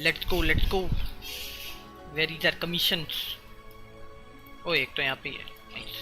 Let's go let's go. Where is our commissions? ओ एक तो यहाँ पे ही है। Nice.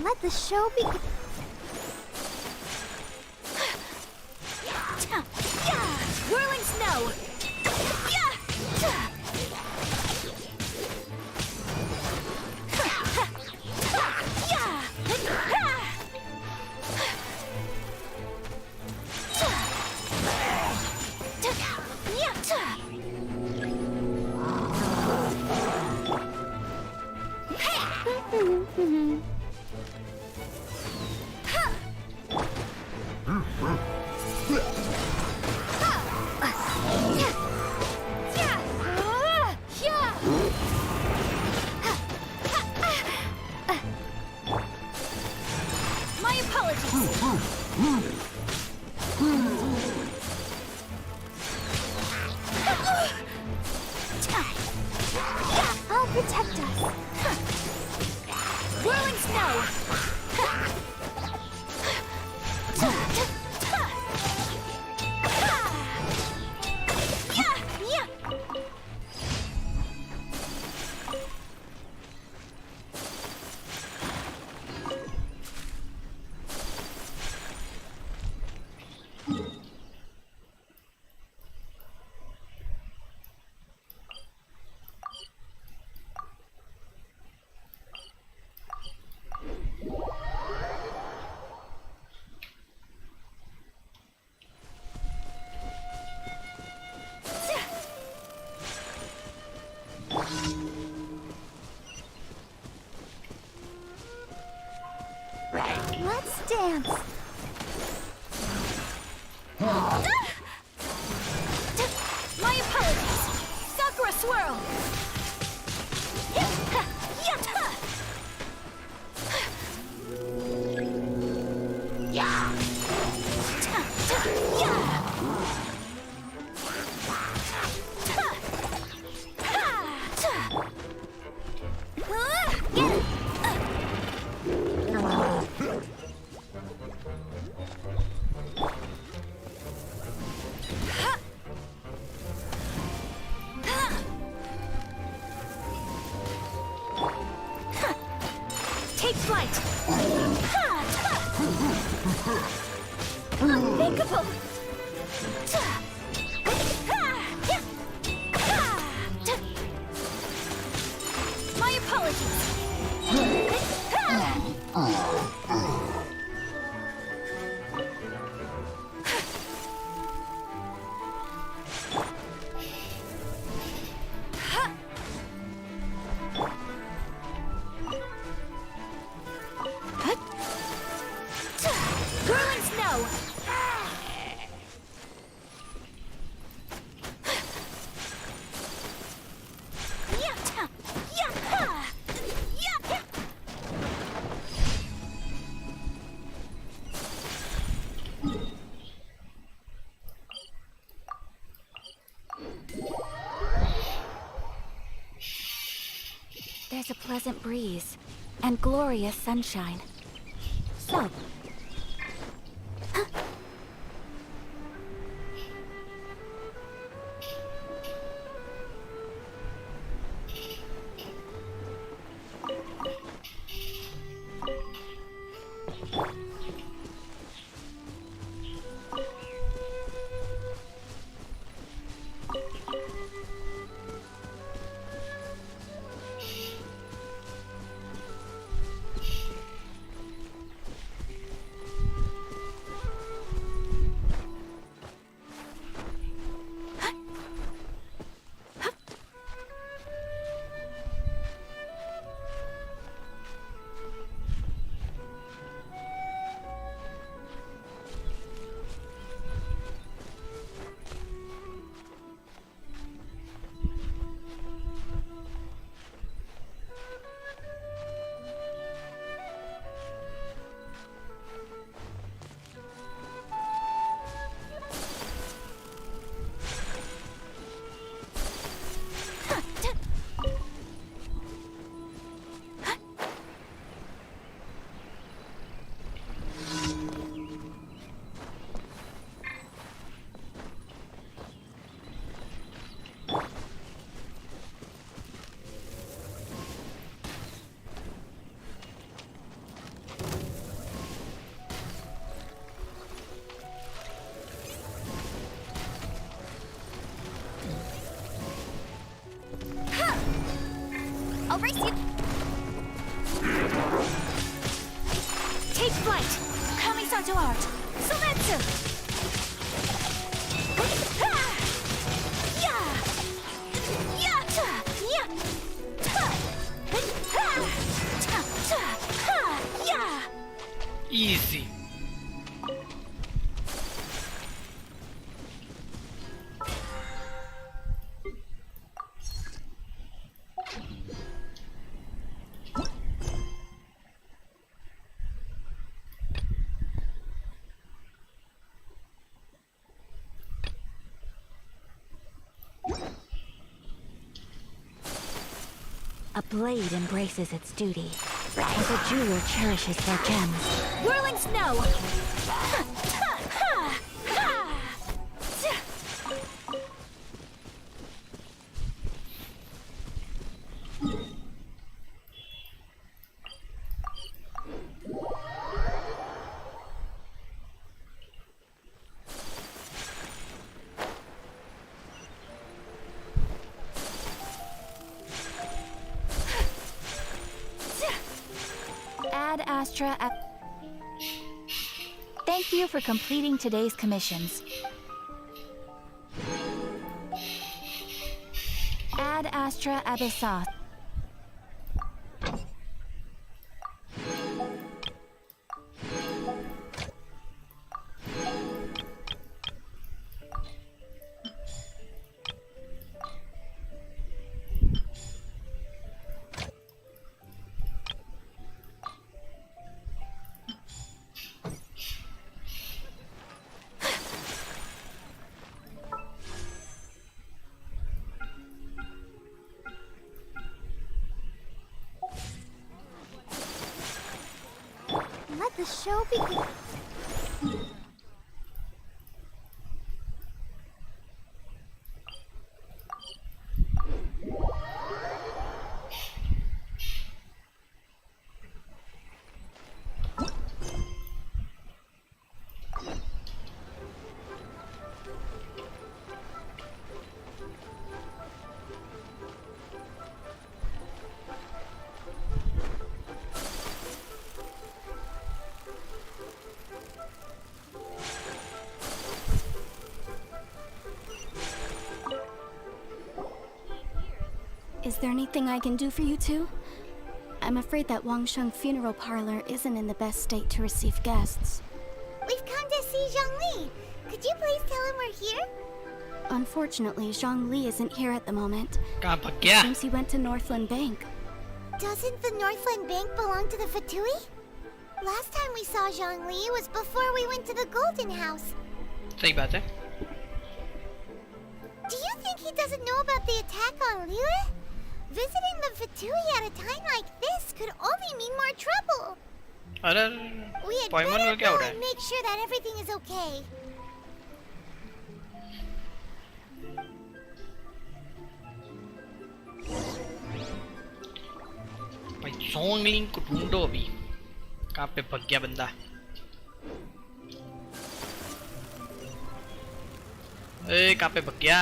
Let the show begin. Whirling snow. I'll protect us. Whirling snow. Let's dance. My apologies. Sakura swirl. flight! Unthinkable! My apologies! Whirling snow! Yatta! Yatta! Yatta! There's a pleasant breeze and glorious sunshine. So, I'll race you! Take flight! Kamisato art! Sometsu! Easy. A blade embraces its duty, as a jeweler cherishes their gems. Whirling snow! Ad Astra. Thank you for completing today's commissions. Ad Astra Abyssos. Let the show begin. Is there anything I can do for you two? I'm afraid that Wangsheng Funeral Parlor isn't in the best state to receive guests. We've come to see Zhongli. Could you please tell him we're here? Unfortunately, Zhongli isn't here at the moment. कहाँ भाग गया? Seems he went to Northland Bank. Doesn't the Northland Bank belong to the Fatui? Last time we saw Zhongli was before we went to the Golden House. सही बात है. Do you think he doesn't know about the attack on Liyue? Visiting the Fatui at a time like this could only mean more trouble. अरे We had Paimon better में क्या go हो रहा and है? make sure that everything is okay. भाई जोंगलिंग को ढूंढो अभी. कहाँ पे भाग गया बंदा? ए कहाँ पे भाग गया?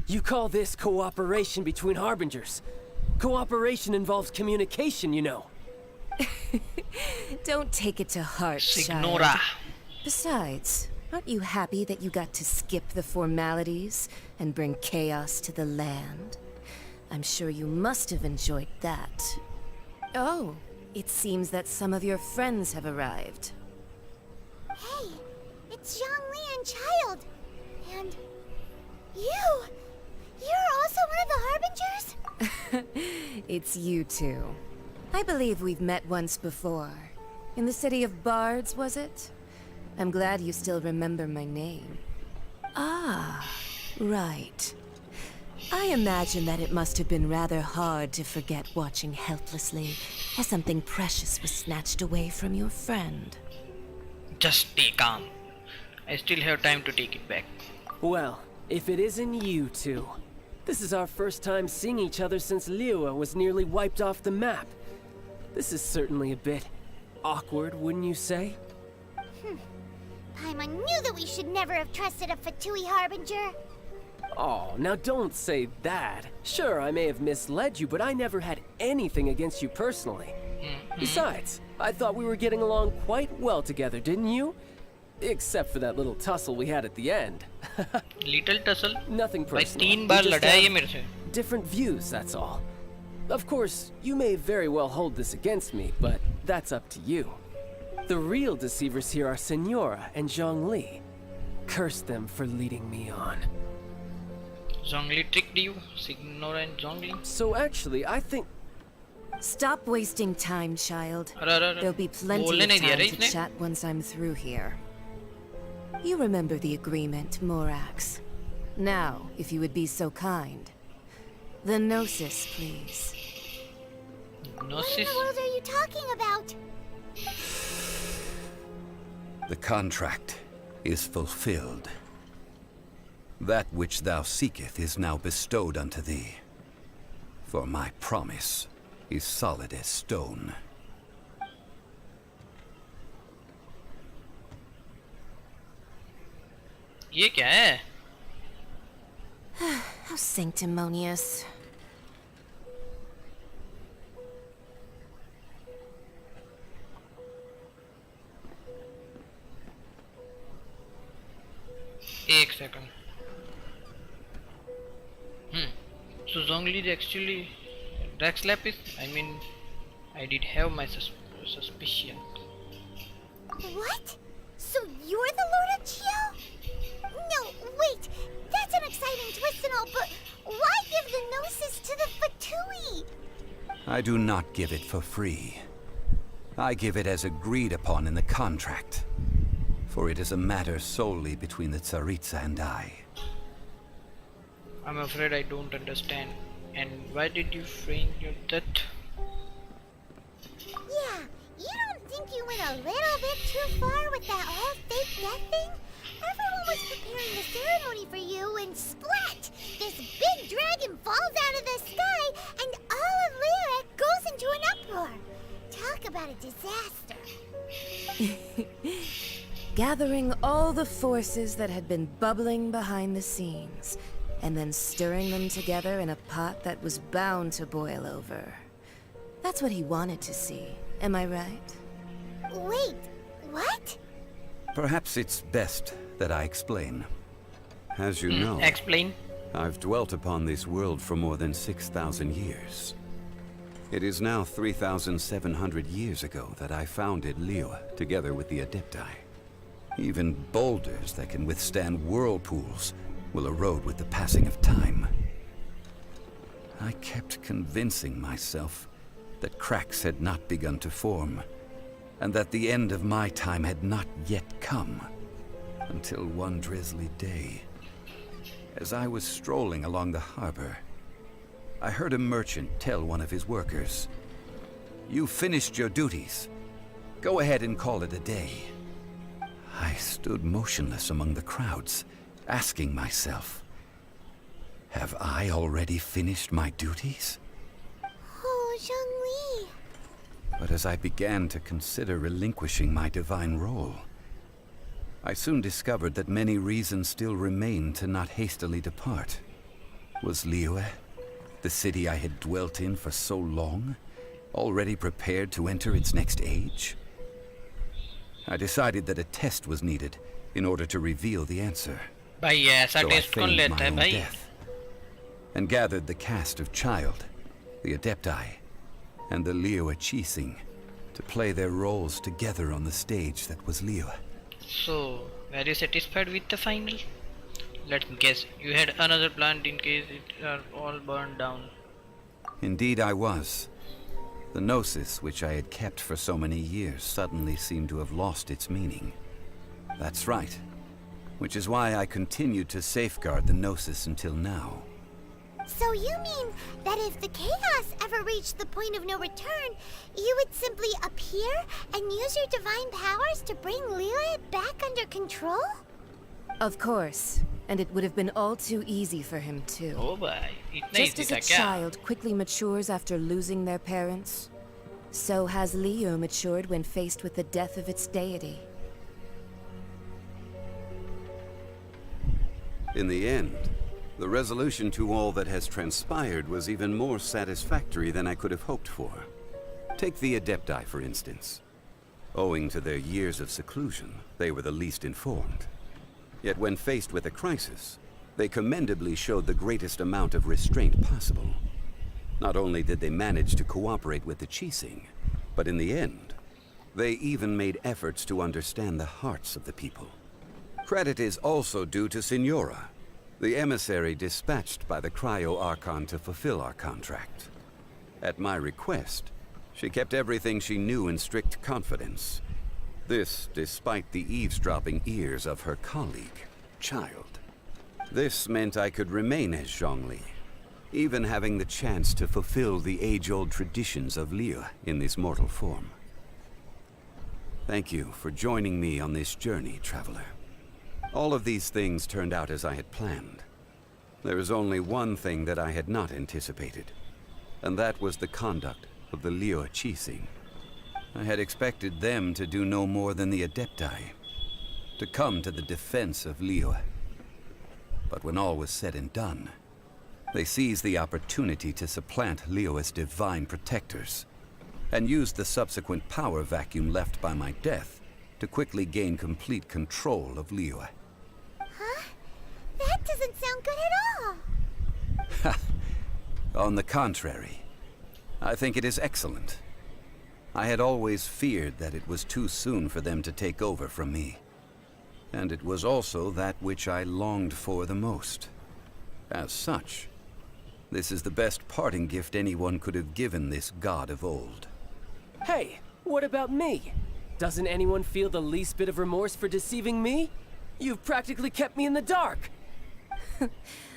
You call this cooperation between harbingers? Cooperation involves communication, you know. Don't take it to heart, Signora. child. Besides, aren't you happy that you got to skip the formalities and bring chaos to the land? I'm sure you must have enjoyed that. Oh, it seems that some of your friends have arrived. Hey, it's Zhongli and Child. And you! You're also one of the Harbingers? It's you two. I believe we've met once before. In the city of Bards, was it? I'm glad you still remember my name. Ah, right. I imagine that it must have been rather hard to forget watching helplessly as something precious was snatched away from your friend. Just stay calm. I still have time to take it back. Well, if it isn't you two. This is our first time seeing each other since Liyue was nearly wiped off the map. This is certainly a bit awkward, wouldn't you say? Paimon knew that we should never have trusted a Fatui Harbinger. Oh, now don't say that. Sure, I may have misled you, but I never had anything against you personally. Besides, I thought we were getting along quite well together, didn't you? Except for that little tussle we had at the end. Little tussle. Nothing भाई personal. 3 We bar just लड़ा है ये have मेरे से. different views, that's all. Of course, you may very well hold this against me, but that's up to you. The real deceivers here are Senora and Zhongli. Curse them for leading me on. Zhongli tricked you, Signora and Zhongli. So actually, I think... Stop wasting time, child. अरे There'll be plenty बोलने of नहीं दिया time रे to इसने. chat once I'm through here. You remember the agreement, Morax. Now, if you would be so kind. The Gnosis, please. What in Gnosis. the world are you talking about? The contract is fulfilled. That which thou seeketh is now bestowed unto thee. For my promise is solid as stone. ये क्या है? How sanctimonious. एक second. So Zhongli is actually Rex Lapis. I mean, I did have my suspicion. What? So you're the Lord of Chio? No, wait. That's an exciting twist and all, but why give the Gnosis to the Fatui? I do not give it for free. I give it as agreed upon in the contract. For it is a matter solely between the Tsaritsa and I. I'm afraid I don't understand. And why did you feign your death? Yeah, you don't think you went a little bit too far with that whole fake death thing? Everyone was preparing the ceremony for you and splat! This big dragon falls out of the sky and all of Lyric goes into an uproar. Talk about a disaster. Gathering all the forces that had been bubbling behind the scenes, and then stirring them together in a pot that was bound to boil over. That's what he wanted to see, am I right? Wait, what? Perhaps it's best that I explain. As you know, Explain. I've dwelt upon this world for more than 6,000 years. It is now 3,700 years ago that I founded Liyue, together with the Adepti. Even boulders that can withstand whirlpools will erode with the passing of time. I kept convincing myself that cracks had not begun to form, and that the end of my time had not yet come, until one drizzly day, as I was strolling along the harbor, I heard a merchant tell one of his workers, "You finished your duties. Go ahead and call it a day." I stood motionless among the crowds, asking myself, have I already finished my duties? Oh, Zhongli. But as I began to consider relinquishing my divine role, I soon discovered that many reasons still remained to not hastily depart. Was Liyue, the city I had dwelt in for so long, already prepared to enter its next age? I decided that a test was needed in order to reveal the answer. भाई ऐसा So I test कौन feigned लेता my है own भाई? death, and gathered the cast of Child, the Adepti, and the Liyue Chising to play their roles together on the stage that was Liyue. So, were you satisfied with the final? Let me guess, you had another plan in case it are all burned down. Indeed I was. The Gnosis, which I had kept for so many years, suddenly seemed to have lost its meaning. That's right. Which is why I continued to safeguard the Gnosis until now. So you mean that if the chaos ever reached the point of no return, you would simply appear and use your divine powers to bring Liyue back under control? Of course, and it would have been all too easy for him too. Oh भाई, इतना Just easy as था a क्या? child quickly matures after losing their parents, so has Liyue matured when faced with the death of its deity. In the end, the resolution to all that has transpired was even more satisfactory than I could have hoped for. Take the Adepti, for instance. Owing to their years of seclusion, they were the least informed. Yet when faced with a crisis, they commendably showed the greatest amount of restraint possible. Not only did they manage to cooperate with the Chising, but in the end, they even made efforts to understand the hearts of the people. Credit is also due to Signora, the emissary dispatched by the Cryo Archon to fulfill our contract. At my request, she kept everything she knew in strict confidence. This despite the eavesdropping ears of her colleague, Child. This meant I could remain as Zhongli, even having the chance to fulfill the age-old traditions of Liyue in this mortal form. Thank you for joining me on this journey, Traveler. All of these things turned out as I had planned. There is only one thing that I had not anticipated, and that was the conduct of the Liyue Chising. I had expected them to do no more than the Adepti, to come to the defense of Liyue. But when all was said and done, they seized the opportunity to supplant Liyue's divine protectors, and used the subsequent power vacuum left by my death to quickly gain complete control of Liyue. Huh? That doesn't sound good at all. On the contrary, I think it is excellent. I had always feared that it was too soon for them to take over from me. And it was also that which I longed for the most. As such, this is the best parting gift anyone could have given this god of old. Hey, what about me? Doesn't anyone feel the least bit of remorse for deceiving me? You've practically kept me in the dark.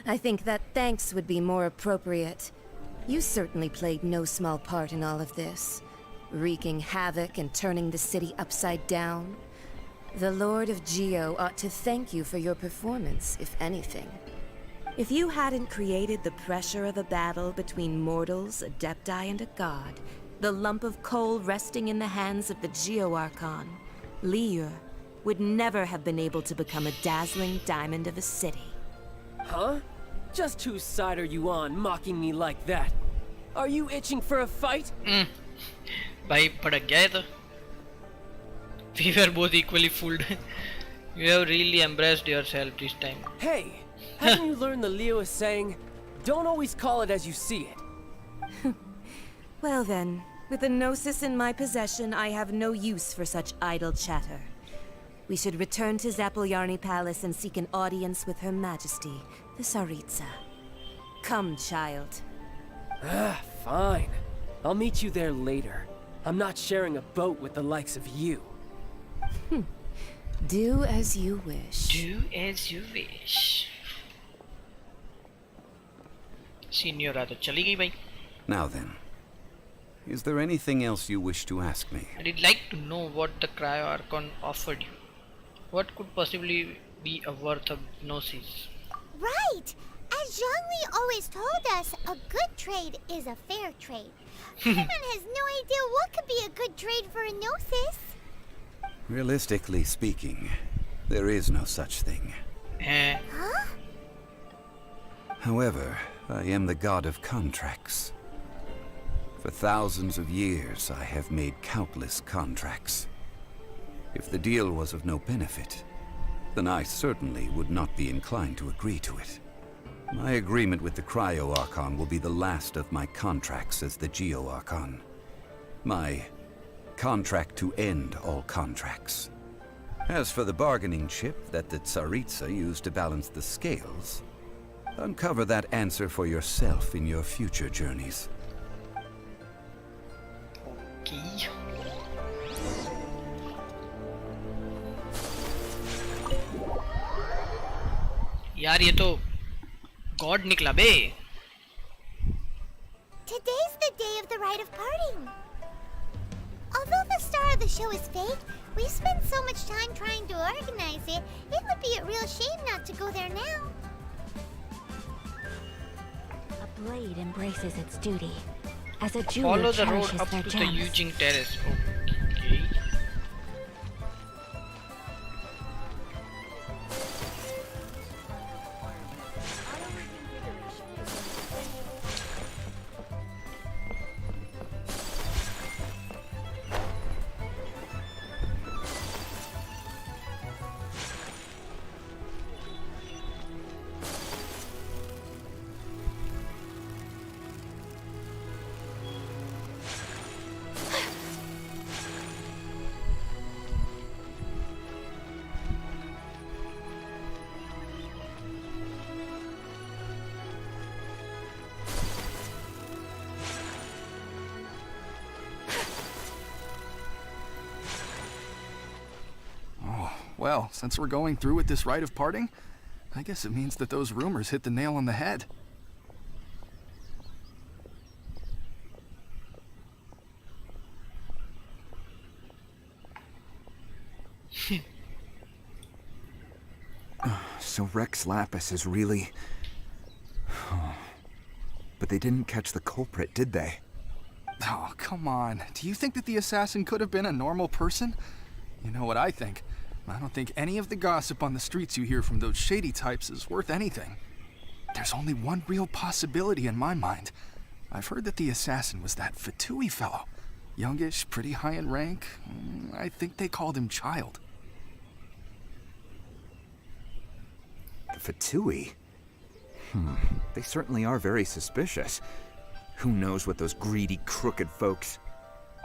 I think that thanks would be more appropriate. You certainly played no small part in all of this, wreaking havoc and turning the city upside down. The Lord of Geo ought to thank you for your performance, if anything. If you hadn't created the pressure of a battle between mortals, Adepti, and a god, the lump of coal resting in the hands of the Geo-Archon, Liu would never have been able to become a dazzling diamond of a city. Huh? Just whose side are you on, mocking me like that? Are you itching for a fight? भाई भड़क गया है तो. We were both equally fooled. You have really embraced yourself this time. Hey, haven't you learned the Leo is saying, don't always call it as you see it? Well then, with the Gnosis in my possession, I have no use for such idle chatter. We should return to Zapoljarny Palace and seek an audience with Her Majesty, the Tsaritsa. Come, child. Fine. I'll meet you there later. I'm not sharing a boat with the likes of you. Do as you wish. Do as you wish. Signora तो चली गई भाई. Now then, is there anything else you wish to ask me? I'd like to know what the Cryo-Archon offered you. What could possibly be a worth of Gnosis? Right! As Zhongli always told us, a good trade is a fair trade. Paimon has no idea what could be a good trade for a Gnosis. Realistically speaking, there is no such thing. Huh? However, I am the god of contracts. For thousands of years, I have made countless contracts. If the deal was of no benefit, then I certainly would not be inclined to agree to it. My agreement with the Cryo-Archon will be the last of my contracts as the Geo-Archon. My contract to end all contracts. As for the bargaining chip that the Tsaritsa used to balance the scales, uncover that answer for yourself in your future journeys. Okay. यार ये तो God निकला बे. Today's the day of the rite of parting. Although the star of the show is fake, we spent so much time trying to organize it, it would be a real shame not to go there now. A blade embraces its duty. As a jeweler Follow the road cherishes up their to the gems. Eugene Terrace. Okay. Well, since we're going through with this rite of parting, I guess it means that those rumors hit the nail on the head. So Rex Lapis is really... But they didn't catch the culprit, did they? Oh, come on. Do you think that the assassin could have been a normal person? You know what I think. I don't think any of the gossip on the streets you hear from those shady types is worth anything. There's only one real possibility in my mind. I've heard that the assassin was that Fatui fellow. Youngish, pretty high in rank. I think they called him Child. The Fatui? They certainly are very suspicious. Who knows what those greedy, crooked folks...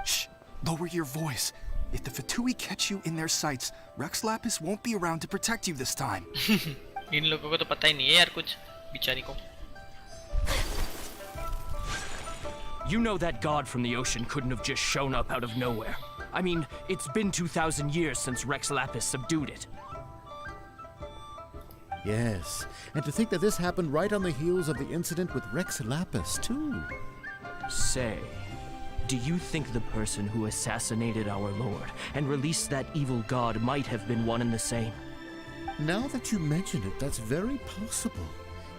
Shh! Lower your voice. If the Fatui catch you in their sights, Rex Lapis won't be around to protect you this time. इन लोगों को तो पता ही नहीं है यार कुछ बिचारी को. You know that god from the ocean couldn't have just shown up out of nowhere. I mean, it's been 2,000 years since Rex Lapis subdued it. Yes, and to think that this happened right on the heels of the incident with Rex Lapis, too. Say, do you think the person who assassinated our lord and released that evil god might have been one and the same? Now that you mention it, that's very possible.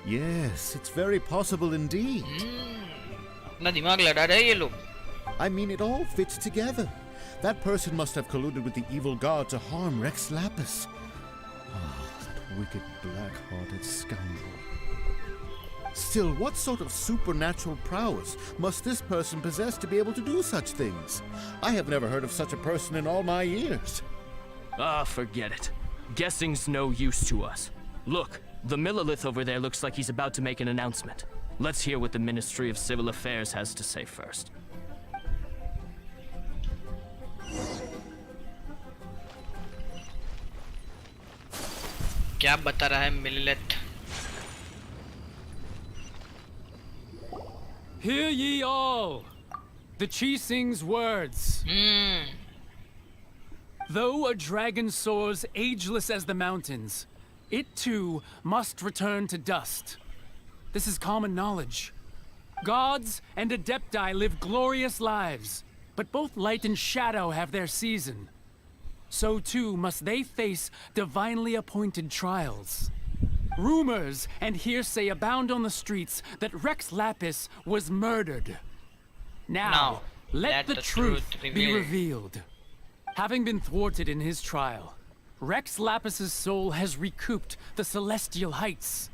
Yes, it's very possible indeed. अपना दिमाग लड़ा रहे हैं ये लोग. I mean, it all fits together. That person must have colluded with the evil god to harm Rex Lapis. That wicked, black-hearted scoundrel. Still, what sort of supernatural prowess must this person possess to be able to do such things? I have never heard of such a person in all my years. Ah, forget it. Guessing's no use to us. Look, the Millilith over there looks like he's about to make an announcement. Let's hear what the Ministry of Civil Affairs has to say first. क्या बता रहा है मिलिलेथ? Hear ye all, the Chising's words. Though a dragon soars ageless as the mountains, it too must return to dust. This is common knowledge. Gods and Adepti live glorious lives, but both light and shadow have their season. So too must they face divinely appointed trials. Rumors and hearsay abound on the streets that Rex Lapis was murdered. Now, let the truth be revealed. Having been thwarted in his trial, Rex Lapis's soul has recouped the celestial heights.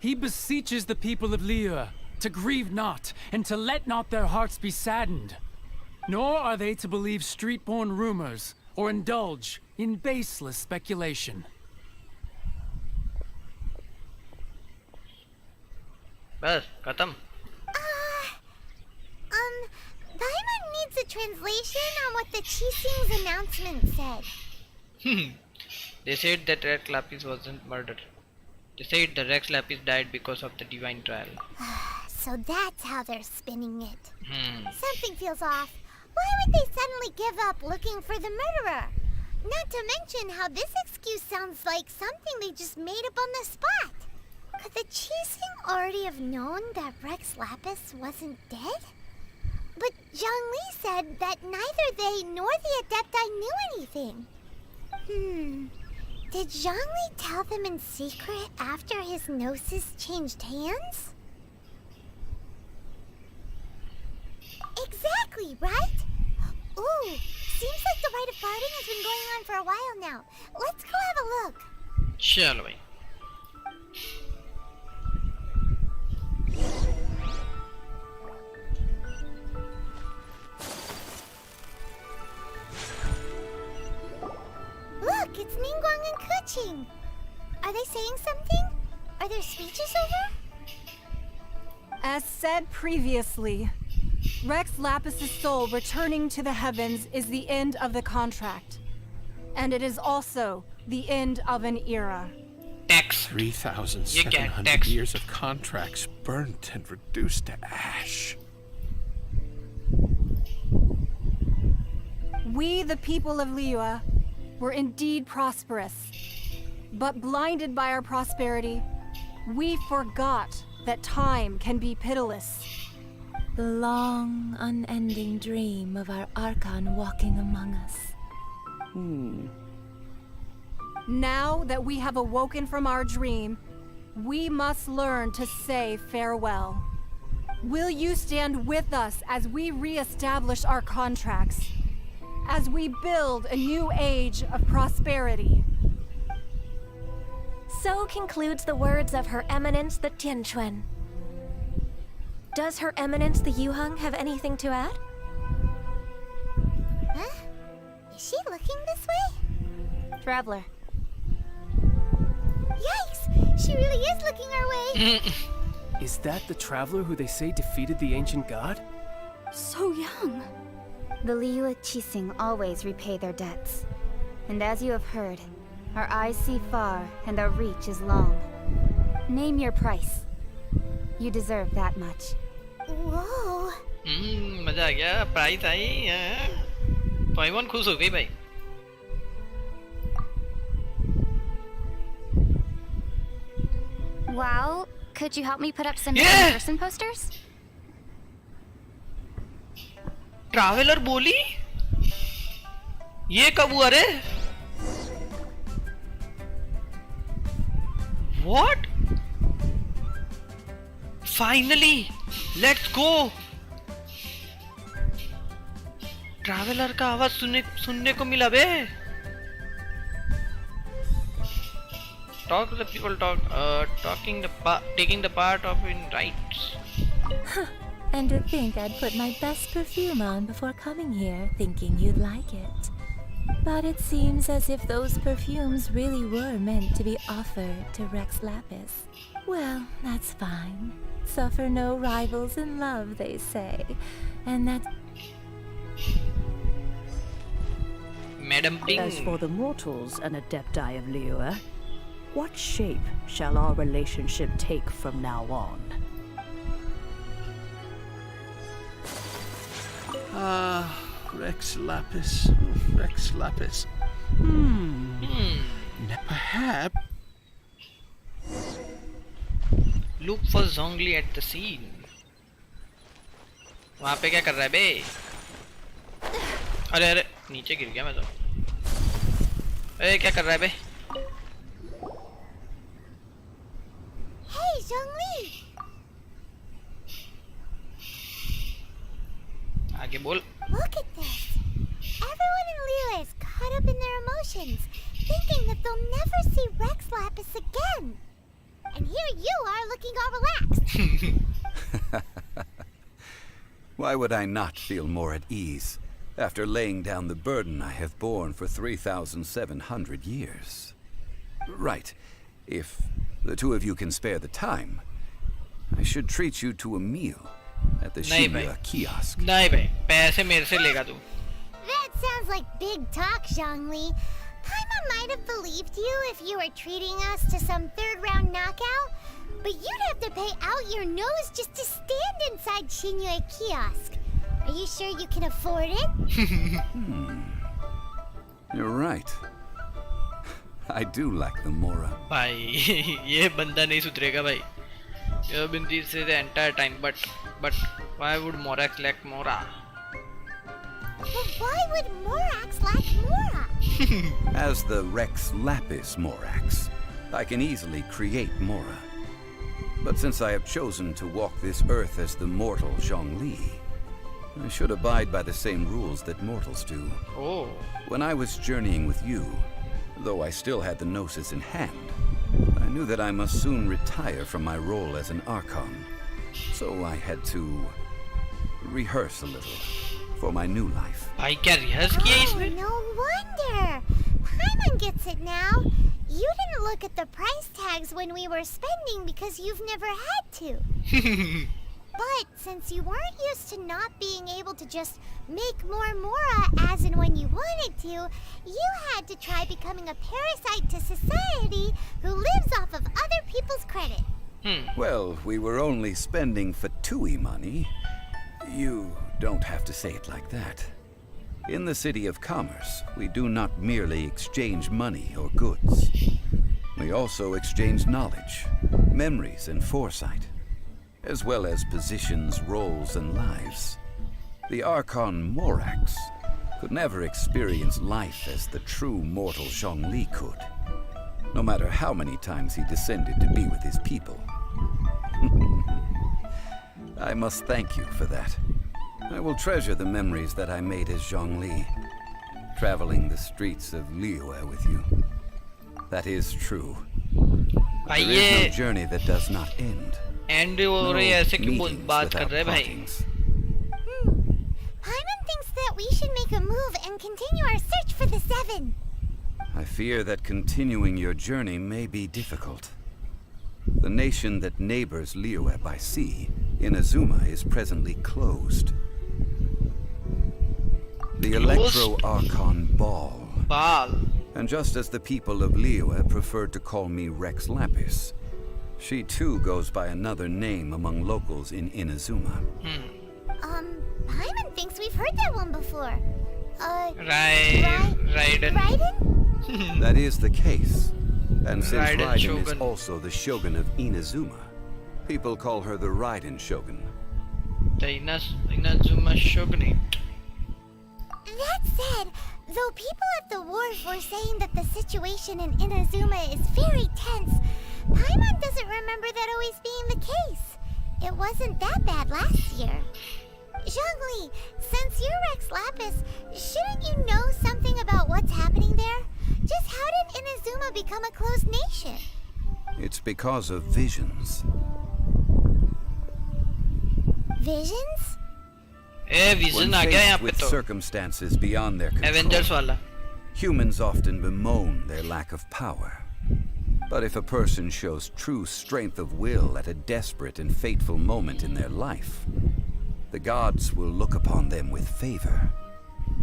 He beseeches the people of Liyue to grieve not and to let not their hearts be saddened. Nor are they to believe street-born rumors or indulge in baseless speculation. बस खत्म. Paimon needs a translation on what the Chising's announcement said. They said that Rex Lapis wasn't murdered. They said the Rex Lapis died because of the divine trial. So that's how they're spinning it. Something feels off. Why would they suddenly give up looking for the murderer? Not to mention how this excuse sounds like something they just made up on the spot. Could the Chising already have known that Rex Lapis wasn't dead? But Zhongli said that neither they nor the Adepti knew anything. Did Zhongli tell them in secret after his gnosis changed hands? Exactly, right? Ooh, seems like the rite of parting has been going on for a while now. Let's go have a look. चलो भाई. Look, it's Ningguang and Kuching. Are they saying something? Are there speeches over? As said previously, Rex Lapis's soul returning to the heavens is the end of the contract. And it is also the end of an era. Tax. 3,700 years of contracts burnt and reduced to ash. We, the people of Liyue, were indeed prosperous. But blinded by our prosperity, we forgot that time can be pitiless. The long, unending dream of our Archon walking among us. Now that we have awoken from our dream, we must learn to say farewell. Will you stand with us as we re-establish our contracts? As we build a new age of prosperity? So concludes the words of Her Eminence the Tianquan. Does Her Eminence the Yuheng have anything to add? Huh? Is she looking this way? Traveler. Yikes! She really is looking our way! Is that the traveler who they say defeated the ancient god? So young. The Liyue Chising always repay their debts. And as you have heard, our eyes see far and our reach is long. Name your price. You deserve that much. Whoa! मजा आ गया. Price I. पाइमॉन खुश हो गई भाई. Wow, could you help me put up some in-person posters? Traveller बोली ये कब हुआ रे? What? Finally, let's go. Traveller का आवाज सुनने को मिला बे. Talk to the people, taking the part of in rights. And to think I'd put my best perfume on before coming here, thinking you'd like it. But it seems as if those perfumes really were meant to be offered to Rex Lapis. Well, that's fine. Suffer no rivals in love, they say. And that... Madam Ping. As for the mortals and adepti of Liyue, what shape shall our relationship take from now on? Rex Lapis. Rex Lapis. Perhaps. Look for Zhongli at the scene. वहाँ पे क्या कर रहा है बे? अरे अरे नीचे गिर गया मैं तो. अरे क्या कर रहा है बे? Hey, Zhongli! आगे बोल. Look at this. Everyone in Liyue is caught up in their emotions, thinking that they'll never see Rex Lapis again. And here you are looking all relaxed. Why would I not feel more at ease after laying down the burden I have borne for 3,700 years? Right. If the two of you can spare the time, I should treat you to a meal at the Shinya kiosk. नहीं भाई, पैसे मेरे से लेगा तू. That sounds like big talk, Zhongli. Paimon might have believed you if you were treating us to some third-round knockout, but you'd have to pay out your nose just to stand inside Shinya kiosk. Are you sure you can afford it? You're right. I do like the Mora. भाई ये बंदा नहीं सुधरेगा भाई. You have been this the entire time, but why would Morax lack Mora? Well, why would Morax lack Mora? As the Rex Lapis Morax, I can easily create Mora. But since I have chosen to walk this earth as the mortal Zhongli, I should abide by the same rules that mortals do. Oh. When I was journeying with you, though I still had the Gnosis in hand, I knew that I must soon retire from my role as an Archon. So I had to rehearse a little for my new life. भाई क्या rehearse किया इसने? Oh, no wonder. Paimon gets it now. You didn't look at the price tags when we were spending because you've never had to. But since you weren't used to not being able to just make more Mora as and when you wanted to, you had to try becoming a parasite to society who lives off of other people's credit. Well, we were only spending Fatui money. You don't have to say it like that. In the City of Commerce, we do not merely exchange money or goods. We also exchange knowledge, memories, and foresight, as well as positions, roles, and lives. The Archon Morax could never experience life as the true mortal Zhongli could, no matter how many times he descended to be with his people. I must thank you for that. I will treasure the memories that I made as Zhongli, traveling the streets of Liyue with you. That is true. There is no journey that does not end. And हो रही है ऐसे क्यों बात कर रहे हैं भाई? Paimon thinks that we should make a move and continue our search for the Seven. I fear that continuing your journey may be difficult. The nation that neighbors Liyue by sea, Inazuma, is presently closed. The Electro-Archon Ball. And just as the people of Liyue preferred to call me Rex Lapis, she too goes by another name among locals in Inazuma. Paimon thinks we've heard that one before. Raiden. Raiden? That is the case. And since Raiden Raiden Shogun is also the Shogun of Inazuma, people call her the Raiden Shogun. The Inazuma Shogunate. That said, though people at the wharf were saying that the situation in Inazuma is very tense, Paimon doesn't remember that always being the case. It wasn't that bad last year. Zhongli, since you're Rex Lapis, Shouldn't you know something about what's happening there? Just how did Inazuma become a closed nation? It's because of visions. Visions? Vision When आ गया यहाँ faced पे with तो circumstances beyond their Avengers control, वाला humans often bemoan their lack of power. But if a person shows true strength of will at a desperate and fateful moment in their life, the gods will look upon them with favor.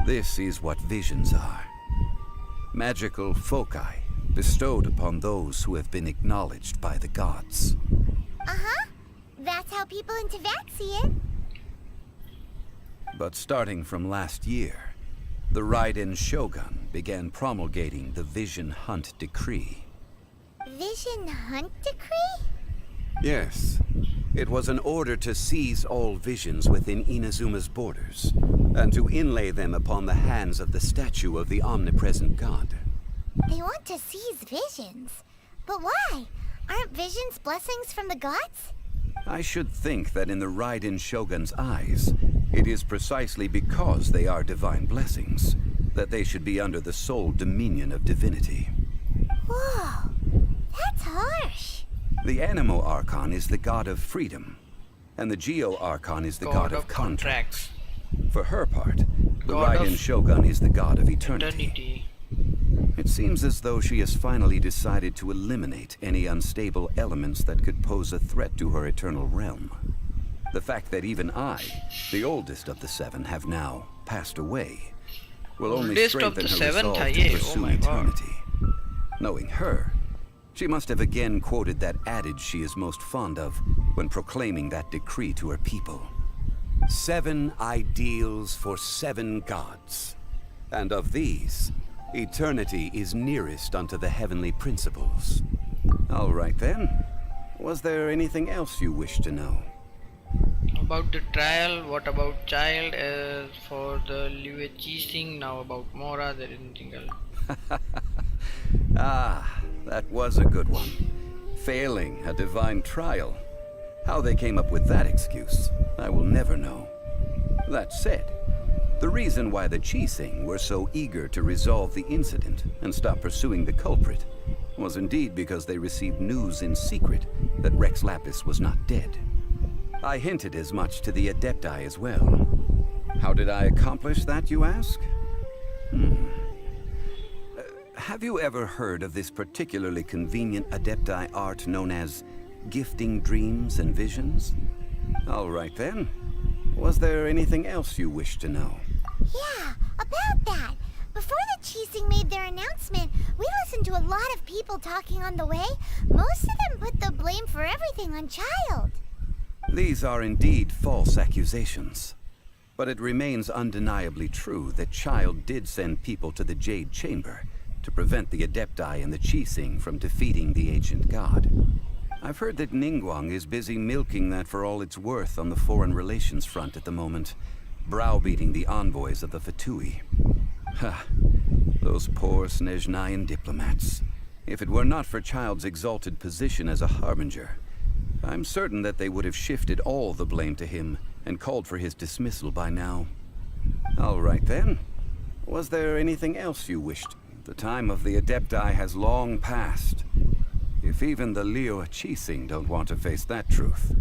This is what visions are. Magical foci bestowed upon those who have been acknowledged by the gods. Uh-huh. That's how people in Teyvat see it. But starting from last year, the Raiden Shogun began promulgating the Vision Hunt Decree. Vision Hunt Decree? Yes. It was an order to seize all visions within Inazuma's borders, and to inlay them upon the hands of the statue of the omnipresent god. They want to seize visions. But why? Aren't visions blessings from the gods? I should think that in the Raiden Shogun's eyes, it is precisely because they are divine blessings that they should be under the sole dominion of divinity. Whoa, that's harsh. The Animo Archon is the god of freedom, and the Geo Archon is the god of contracts. For her part, the God Raiden of Shogun is the god of eternity. eternity. It seems as though she has finally decided to eliminate any unstable elements that could pose a threat to her eternal realm. The fact that even I, the oldest of the seven, have now passed away, will only Oldest of strengthen the her seven resolve tha to ye, oh pursue my God. eternity. Knowing her, she must have again quoted that adage she is most fond of when proclaiming that decree to her people. 7 ideals for 7 gods. And of these, eternity is nearest unto the heavenly principles. All right then. Was there anything else you wish to know? About the trial, what about child? As for the Liu Qixing, now about Mora, there is nothing else. Ah, that was a good one. Failing a divine trial. How they came up with that excuse, I will never know. That said, the reason why the Qixing were so eager to resolve the incident and stop pursuing the culprit was indeed because they received news in secret that Rex Lapis was not dead. I hinted as much to the Adepti as well. How did I accomplish that, you ask? Have you ever heard of this particularly convenient Adepti art known as gifting dreams and visions? All right then. Was there anything else you wish to know? Yeah, about that. Before the Qixing made their announcement, we listened to a lot of people talking on the way. Most of them put the blame for everything on Child. These are indeed false accusations. But it remains undeniably true that Child did send people to the Jade Chamber to prevent the Adepti and the Qixing from defeating the ancient god. I've heard that Ningguang is busy milking that for all it's worth on the foreign relations front at the moment, browbeating the envoys of the Fatui. Ha! Those poor Snezhnayan diplomats. If it were not for Child's exalted position as a harbinger, I'm certain that they would have shifted all the blame to him and called for his dismissal by now. All right then. Was there anything else you wished? The time of the Adepti has long passed. If even the Liu Qixing don't want to face that truth,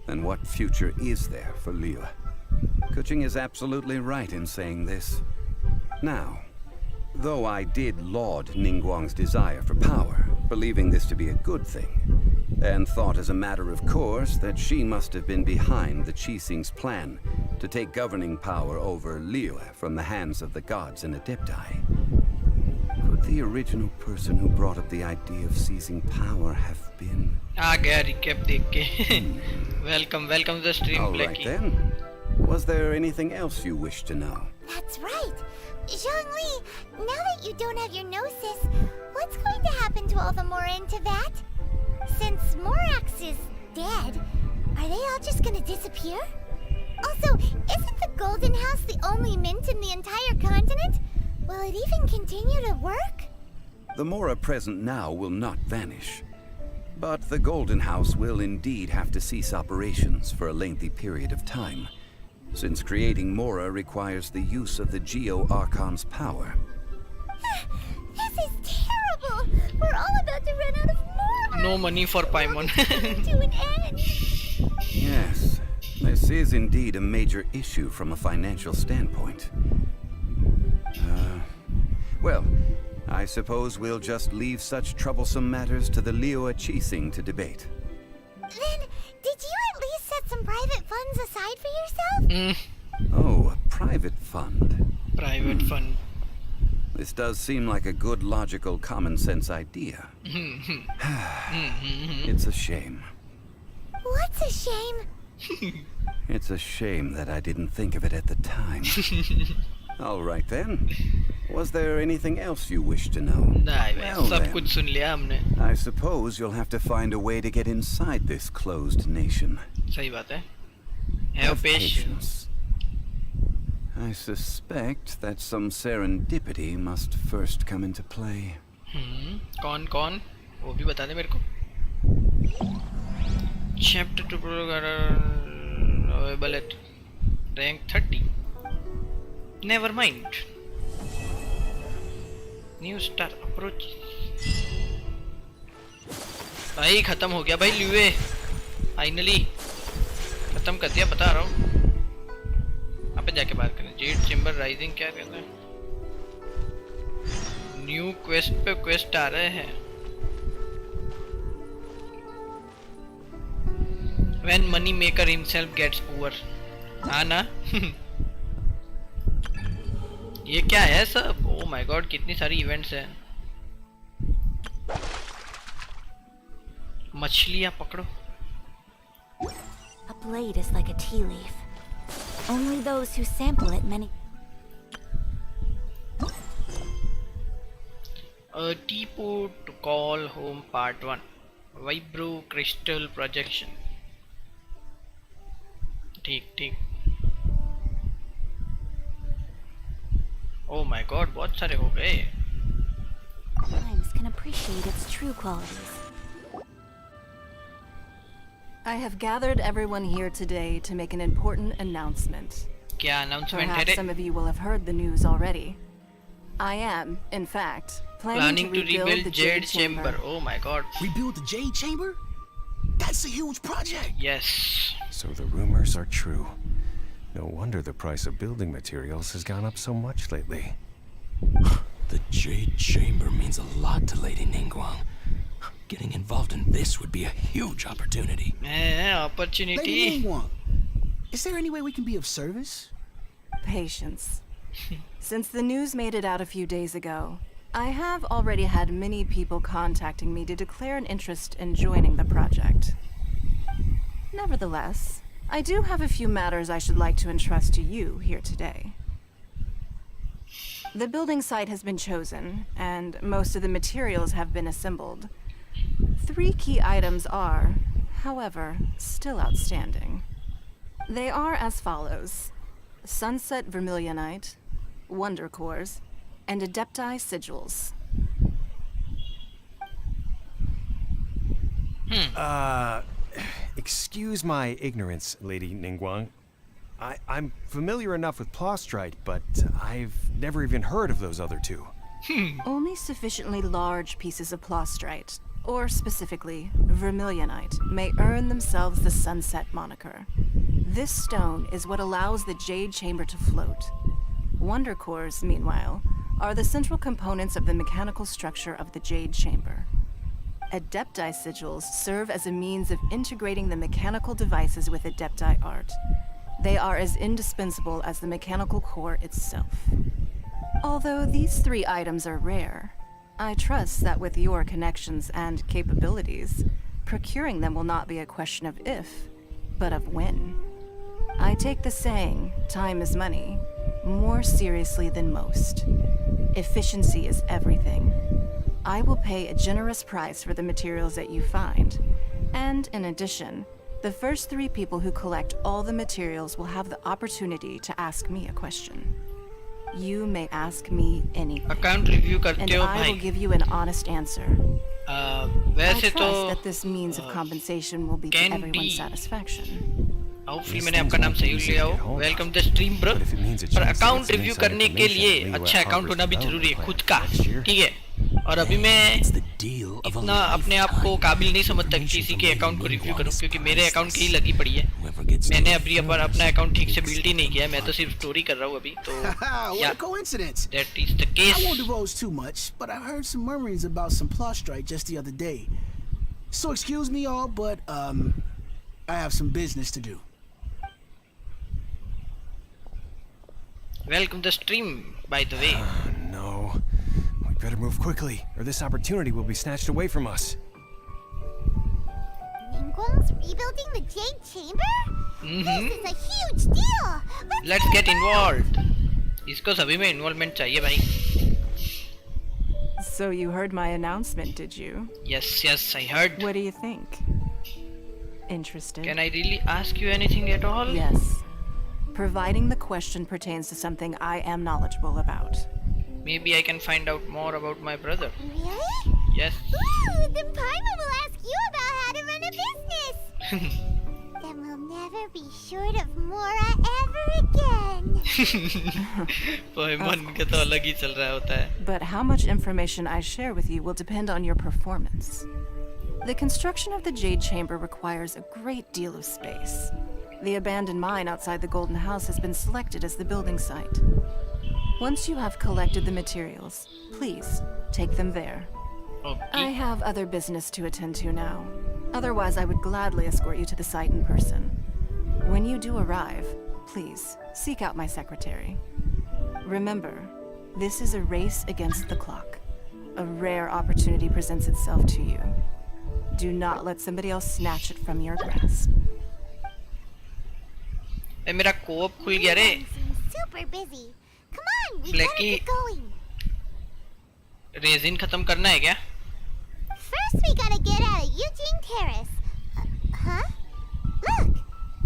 then what future is there for Liu? Kuching is absolutely right in saying this. Now, though I did laud Ningguang's desire for power, believing this to be a good thing, and thought as a matter of course that she must have been behind the Qixing's plan to take governing power over Liu from the hands of the gods and Adepti, could the original person who brought up the idea of seizing power have been... आ गया recap देख के. Welcome to the stream, All right Blackie. then. Was there anything else you wish to know? That's right. Zhongli, now that you don't have your gnosis, what's going to happen to all the Mora in Teyvat? Since Morax is dead, are they all just gonna disappear? Also, isn't the Golden House the only mint in the entire continent? Will it even continue to work? The Mora present now will not vanish. But the Golden House will indeed have to cease operations for a lengthy period of time, since creating Mora requires the use of the Geo Archon's power. This is terrible! We're all about to run out of more! No money for Paimon. To an end! Yes, this is indeed a major issue from a financial standpoint. Well, I suppose we'll just leave such troublesome matters to the Liyue Qixing to debate. Then, did you at least set some private funds aside for yourself? Oh, a private fund. Private fund. This does seem like a good, logical, common sense idea. It's a shame. What's a shame? It's a shame that I didn't think of it at the time. All right then. Was there anything else you wish to know? Well, then, I suppose you'll have to find a way to get inside this closed nation. सही बात है. Have patience. I suspect that some serendipity must first come into play. कौन? वो भी बता दे मेरे को. Chapter 2 available at rank 30. Never mind. New star approach. भाई खत्म हो गया भाई ल्यूए. फाइनली खत्म कर दिया, बता रहा हूँ. यहाँ पे जाके बात करें. जेड चेम्बर राइजिंग क्या कहता है? न्यू क्वेस्ट पे क्वेस्ट आ रहे हैं. When money maker himself gets poor. हाँ ना? ये क्या है सब? Oh my god, कितनी सारी इवेंट्स हैं. मछलियाँ पकड़ो. A blade is like a tea leaf. Only those who sample it many... A teapot to call home part 1. Vibro crystal projection. ठीक. Oh my god, बहुत सारे हो गए. Times can appreciate its true qualities. I have gathered everyone here today to make an important announcement. क्या announcement है Perhaps रे? some of you will have heard the news already. I am, in fact, planning to rebuild the Jade Chamber. Oh my god. Rebuild the Jade Chamber? That's a huge project. Yes. So the rumors are true. No wonder the price of building materials has gone up so much lately. The Jade Chamber means a lot to Lady Ningguang. Getting involved in this would be a huge opportunity. Opportunity. Lady Ningguang, is there any way we can be of service? Patience. Since the news made it out a few days ago, I have already had many people contacting me to declare an interest in joining the project. Nevertheless, I do have a few matters I should like to entrust to you here today. The building site has been chosen, and most of the materials have been assembled. 3 key items are, however, still outstanding. They are as follows: Sunset Vermilionite, Wonder Cores, and Adepti Sigils. Excuse my ignorance, Lady Ningguang. I'm familiar enough with Plostrite, but I've never even heard of those other two. Only sufficiently large pieces of Plostrite, or specifically Vermilionite, may earn themselves the Sunset moniker. This stone is what allows the Jade Chamber to float. Wonder Cores, meanwhile, are the central components of the mechanical structure of the Jade Chamber. Adepti Sigils serve as a means of integrating the mechanical devices with Adepti art. They are as indispensable as the mechanical core itself. Although these 3 items are rare, I trust that with your connections and capabilities, procuring them will not be a question of if, but of when. I take the saying, time is money, more seriously than most. Efficiency is everything. I will pay a generous price for the materials that you find, and in addition, the first 3 people who collect all the materials will have the opportunity to ask me a question. You may ask me anything, Account review करते and हो I will भाई. give you an honest answer. I वैसे trust तो that this means of compensation will be to can everyone's be. satisfaction. Hopefully मैंने आपका नाम सही लिया हो. Welcome to the stream bro. पर अकाउंट रिव्यू करने के लिए अच्छा अकाउंट होना भी जरूरी है खुद का, ठीक है. और अभी मैं इतना अपने आप को काबिल नहीं समझता किसी के अकाउंट को रिव्यू करूं, क्योंकि मेरे अकाउंट की ही लगी पड़ी है. मैंने अभी अपना अकाउंट ठीक से बिल्ड ही नहीं किया है, मैं तो सिर्फ स्टोरी कर रहा हूं अभी तो. What a coincidence. That is the case. I won't divulge too much, but I heard some murmurings about some plot strike just the other day. So excuse me all, but I have some business to do. Welcome to the stream, by the way. No. We better move quickly, or this opportunity will be snatched away from us. Ningguang's rebuilding the Jade Chamber? This is a huge deal! Let's get involved. इसको सभी में involvement चाहिए भाई. So you heard my announcement, did you? Yes, I heard. What do you think? Interested? Can I really ask you anything at all? Yes. Providing the question pertains to something I am knowledgeable about. Maybe I can find out more about my brother. Really? Yes. Ooh, then Paimon will ask you about how to run a business. Then we'll never be short of Mora ever again. Paimon का तो अलग ही चल रहा होता है. But how much information I share with you will depend on your performance. The construction of the Jade Chamber requires a great deal of space. The abandoned mine outside the Golden House has been selected as the building site. Once you have collected the materials, please take them there. Okay. I have other business to attend to now. Otherwise, I would gladly escort you to the site in person. When you do arrive, please seek out my secretary. Remember, this is a race against the clock. A rare opportunity presents itself to you. Do not let somebody else snatch it from your grasp. मेरा कोप खुल गया रे. Super busy. Come on, we better get going. Resin खत्म करना है क्या? First we gotta get out of Eugene Terrace. Huh? Look!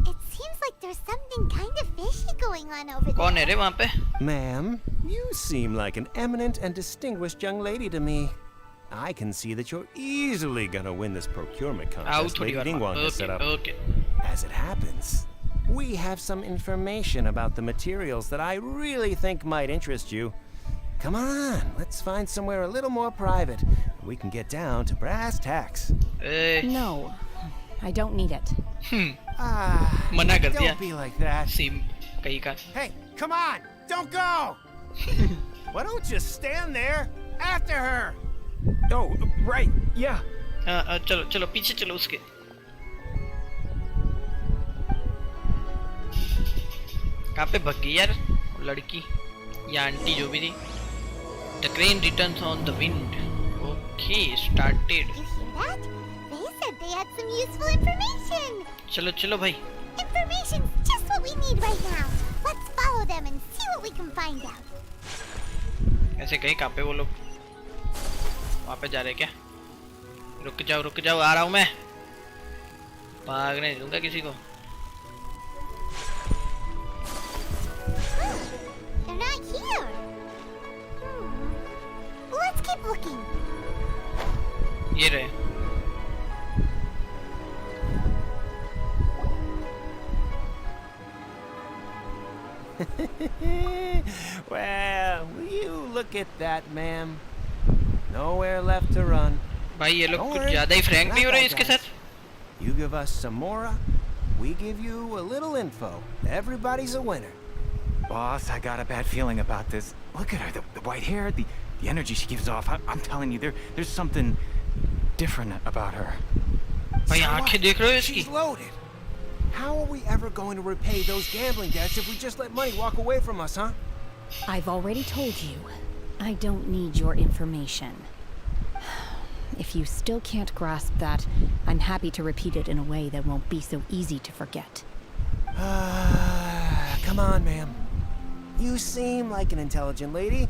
It seems like there's something kind of fishy going on over there. कौन है रे वहाँ पे? Ma'am, you seem like an eminent and distinguished young lady to me. I can see that you're easily gonna win this procurement contest Lady Ningguang has set up. Okay. As it happens, we have some information about the materials that I really think might interest you. Come on, let's find somewhere a little more private. We can get down to brass tacks. No, I don't need it. मना कर दिया. Don't be like that. Sim कहीं का. Hey, come on, don't go. Why don't you stand there after her? Oh, right, yeah. चलो चलो पीछे चलो उसके. कहाँ पे भग गई यार लड़की या आंटी जो भी थी. The crane returns on the wind. Okay, started. You hear that? They said they had some useful information. चलो चलो भाई. Information's just what we need right now. Let's follow them and see what we can find out. ऐसे कहीं कहाँ पे वो लोग वहाँ पे जा रहे क्या? रुक जाओ आ रहा हूँ मैं. भागने नहीं दूंगा किसी को. They're not here. Let's keep looking. ये रहे. Well, will you look at that, ma'am? Nowhere left to run. भाई ये लोग कुछ ज़्यादा ही फ्रैंक नहीं हो रहे इसके साथ. You give us some Mora, we give you a little info. Everybody's a winner. Boss, I got a bad feeling about this. Look at her, the white hair, the energy she gives off. I'm telling you, there's something different about her. भाई आँखें देख रहे हो इसकी? She's loaded. How are we ever going to repay those gambling debts if we just let money walk away from us, huh? I've already told you, I don't need your information. If you still can't grasp that, I'm happy to repeat it in a way that won't be so easy to forget. Come on, ma'am. You seem like an intelligent lady.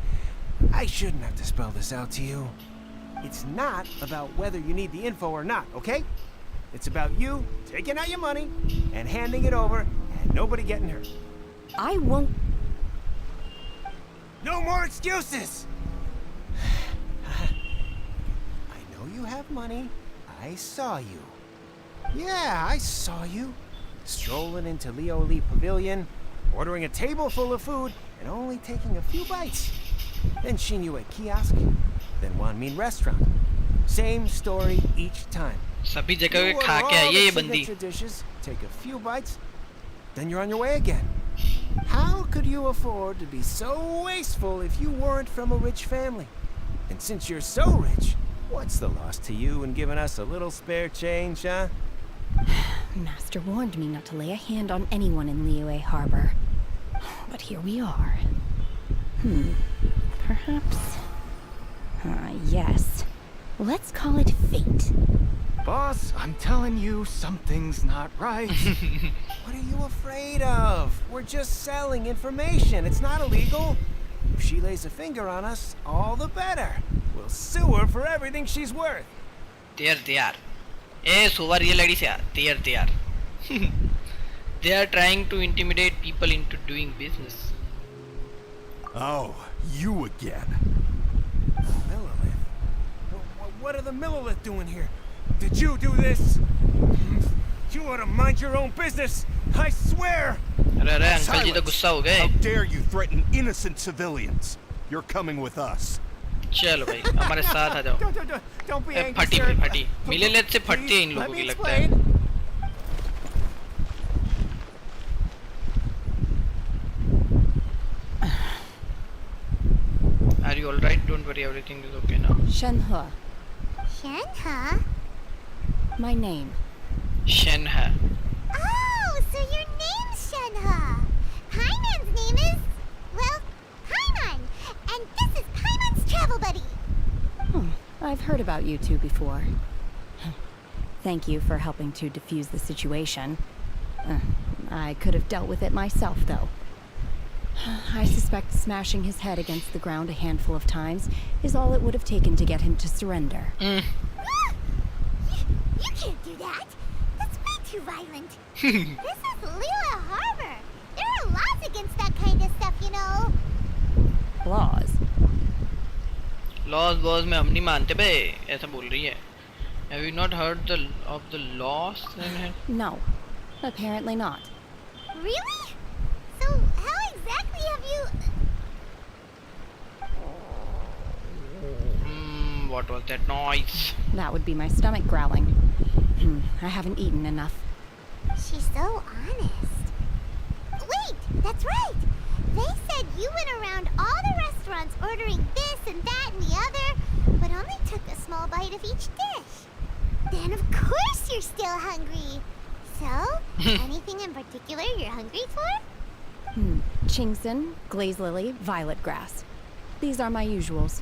I shouldn't have to spell this out to you. It's not about whether you need the info or not, okay? It's about you taking out your money and handing it over and nobody getting hurt. I won't... No more excuses! I know you have money. I saw you. Yeah, I saw you. strolling into Leo Lee Pavilion, ordering a table full of food, and only taking a few bites. Then Shinyue kiosk, then Wanmin restaurant. Same story each time. सभी जगह You पे order खा के all आई है the ये बंदी. signature dishes, take a few bites, then you're on your way again. How could you afford to be so wasteful if you weren't from a rich family? And since you're so rich, what's the loss to you in giving us a little spare change, huh? Master warned me not to lay a hand on anyone in Liyue Harbor. But here we are. Perhaps... yes. Let's call it fate. Boss, I'm telling you, something's not right. What are you afraid of? We're just selling information. It's not illegal. If she lays a finger on us, all the better. We'll sue her for everything she's worth. There. Eh, suvar ye lady se yaar. There. They are trying to intimidate people into doing business. Oh, you again. Millilith? What are the Millilith doing here? Did you do this? You ought to mind your own business. I swear. अरे uncle जी तो गुस्सा हो गए. How dare you threaten innocent civilians? You're coming with us. चलो भाई हमारे साथ आ जाओ. Don't be angry, फटी. मिलेलेट से फटती है इन लोगों की लगता है. Are you all right? Don't worry, everything is okay now. Shenhe. Shenhe? My name. Shenhe. Oh, so your name's Shenhe. Paimon's name is, well, Paimon. And this is Paimon's travel buddy. I've heard about you two before. Thank you for helping to defuse the situation. I could have dealt with it myself, though. I suspect smashing his head against the ground a handful of times is all it would have taken to get him to surrender. You can't do that. That's way too violent. This is Liyue Harbor. There are laws against that kind of stuff, you know. Laws? Laws boss में हम नहीं मानते बे ऐसा बोल रही है. Have you not heard of the laws? No, apparently not. Really? So how exactly have you... What was that noise? That would be my stomach growling. I haven't eaten enough. She's so honest. Wait, that's right. They said you went around all the restaurants ordering this and that and the other, but only took a small bite of each dish. Then of course you're still hungry. So, anything in particular you're hungry for? Chingson, glaze lily, violet grass. These are my usuals.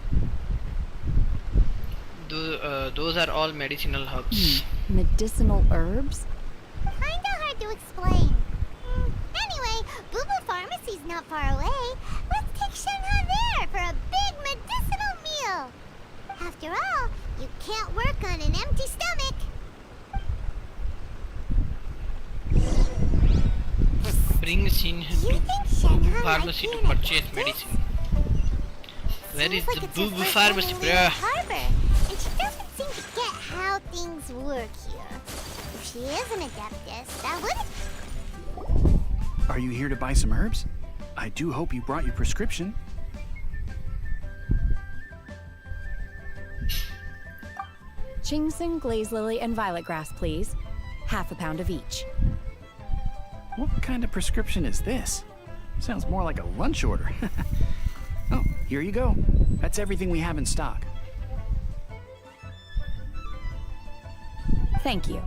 Those are all medicinal herbs. Medicinal herbs? Kinda hard to explain. Anyway, Boo Boo Pharmacy's not far away. Let's take Shenhe there for a big medicinal meal. After all, you can't work on an empty stomach. Bring Shenhe to pharmacy to purchase medicine. Where is the Boo Boo Pharmacy, bruh? Harbor, and she doesn't seem to get how things work here. If she is an adeptus, that would... Are you here to buy some herbs? I do hope you brought your prescription. Chingson, glaze lily, and violet grass, please. Half a pound of each. What kind of prescription is this? Sounds more like a lunch order. Oh, here you go. That's everything we have in stock. Thank you.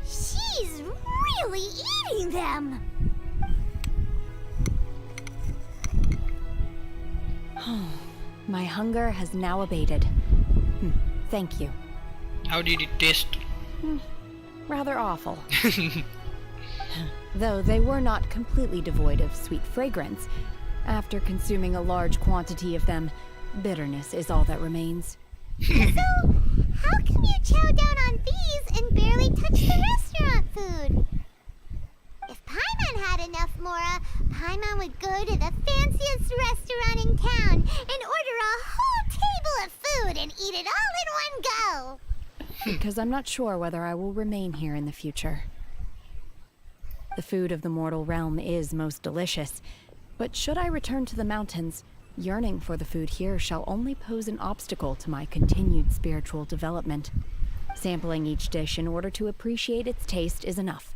She's really eating them! My hunger has now abated. Thank you. How did it taste? Rather awful. Though they were not completely devoid of sweet fragrance. After consuming a large quantity of them, bitterness is all that remains. So, how can you chow down on these and barely touch the restaurant food? If Paimon had enough Mora, Paimon would go to the fanciest restaurant in town and order a whole table of food and eat it all in one go. Because I'm not sure whether I will remain here in the future. The food of the mortal realm is most delicious, but should I return to the mountains, yearning for the food here shall only pose an obstacle to my continued spiritual development. Sampling each dish in order to appreciate its taste is enough.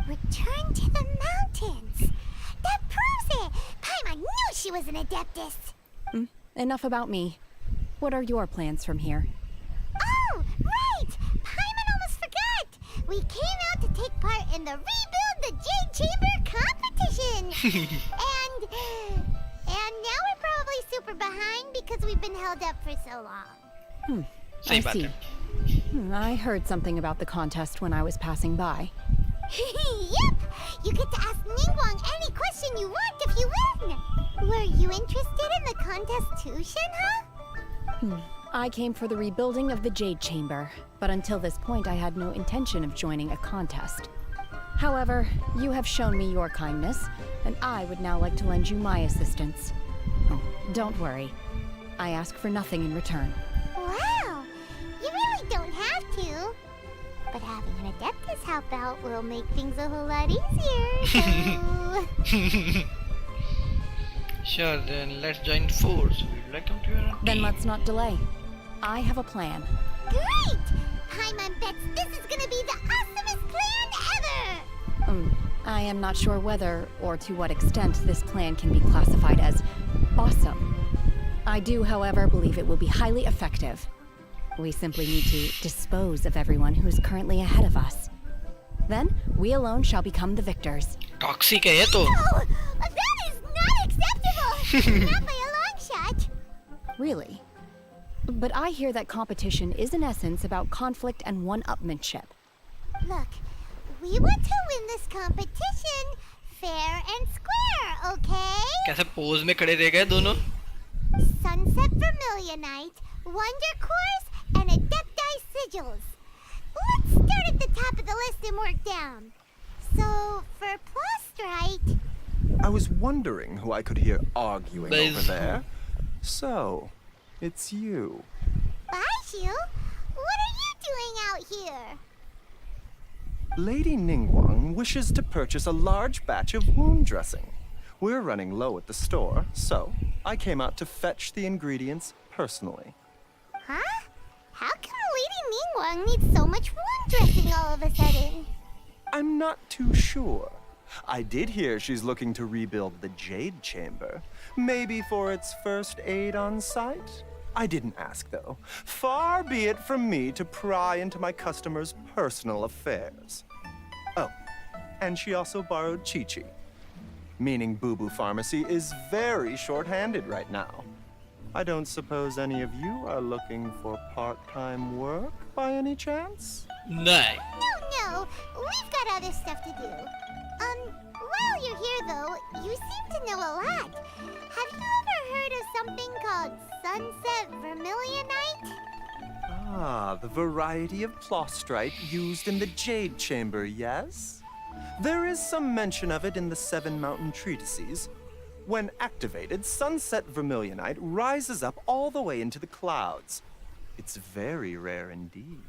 Return to the mountains! That proves it! Paimon knew she was an Adeptus! Enough about me. What are your plans from here? Oh, right! Paimon almost forgot! We came out to take part in the Rebuild the Jade Chamber competition! and now we're probably super behind because we've been held up for so long. I see. I heard something about the contest when I was passing by. Yep! You get to ask Ningguang any question you want if you win! Were you interested in the contest too, Shenhe? I came for the rebuilding of the Jade Chamber, but until this point I had no intention of joining a contest. However, you have shown me your kindness, and I would now like to lend you my assistance. Oh, don't worry. I ask for nothing in return. Wow! You really don't have to. But having an Adeptus help out will make things a whole lot easier, so... Sure, then let's join force. We'd like come to your team. Then let's not delay. I have a plan. Great! Paimon bets this is gonna be the awesomest plan ever! I am not sure whether, or to what extent, this plan can be classified as awesome. I do, however, believe it will be highly effective. We simply need to dispose of everyone who is currently ahead of us. Then, we alone shall become the victors. Toxic है ये तो. No! That is not acceptable! Not by a long shot! Really? But I hear that competition is in essence about conflict and one-upmanship. Look, we want to win this competition fair and square, okay? कैसे pose में खड़े रह गए दोनों? Sunset Vermilionite, Wonder Cores, and Adepti Sigils. Let's start at the top of the list and work down. So, for Plostrite... I was wondering who I could hear arguing Nice. over there. So, it's you. Baishu, what are you doing out here? Lady Ningguang wishes to purchase a large batch of wound dressing. We're running low at the store, so I came out to fetch the ingredients personally. Huh? How come Lady Ningguang needs so much wound dressing all of a sudden? I'm not too sure. I did hear she's looking to rebuild the Jade Chamber. Maybe for its first aid on site? I didn't ask, though. Far be it from me to pry into my customers' personal affairs. Oh, and she also borrowed Chi-Chi. Meaning Boo Boo Pharmacy is very short-handed right now. I don't suppose any of you are looking for part-time work by any chance? No. No, we've got other stuff to do. While you're here though, you seem to know a lot. Have you ever heard of something called Sunset Vermilionite? Ah, the variety of Plostrite used in the Jade Chamber, yes? There is some mention of it in the Seven Mountain Treatises. When activated, Sunset Vermilionite rises up all the way into the clouds. It's very rare indeed.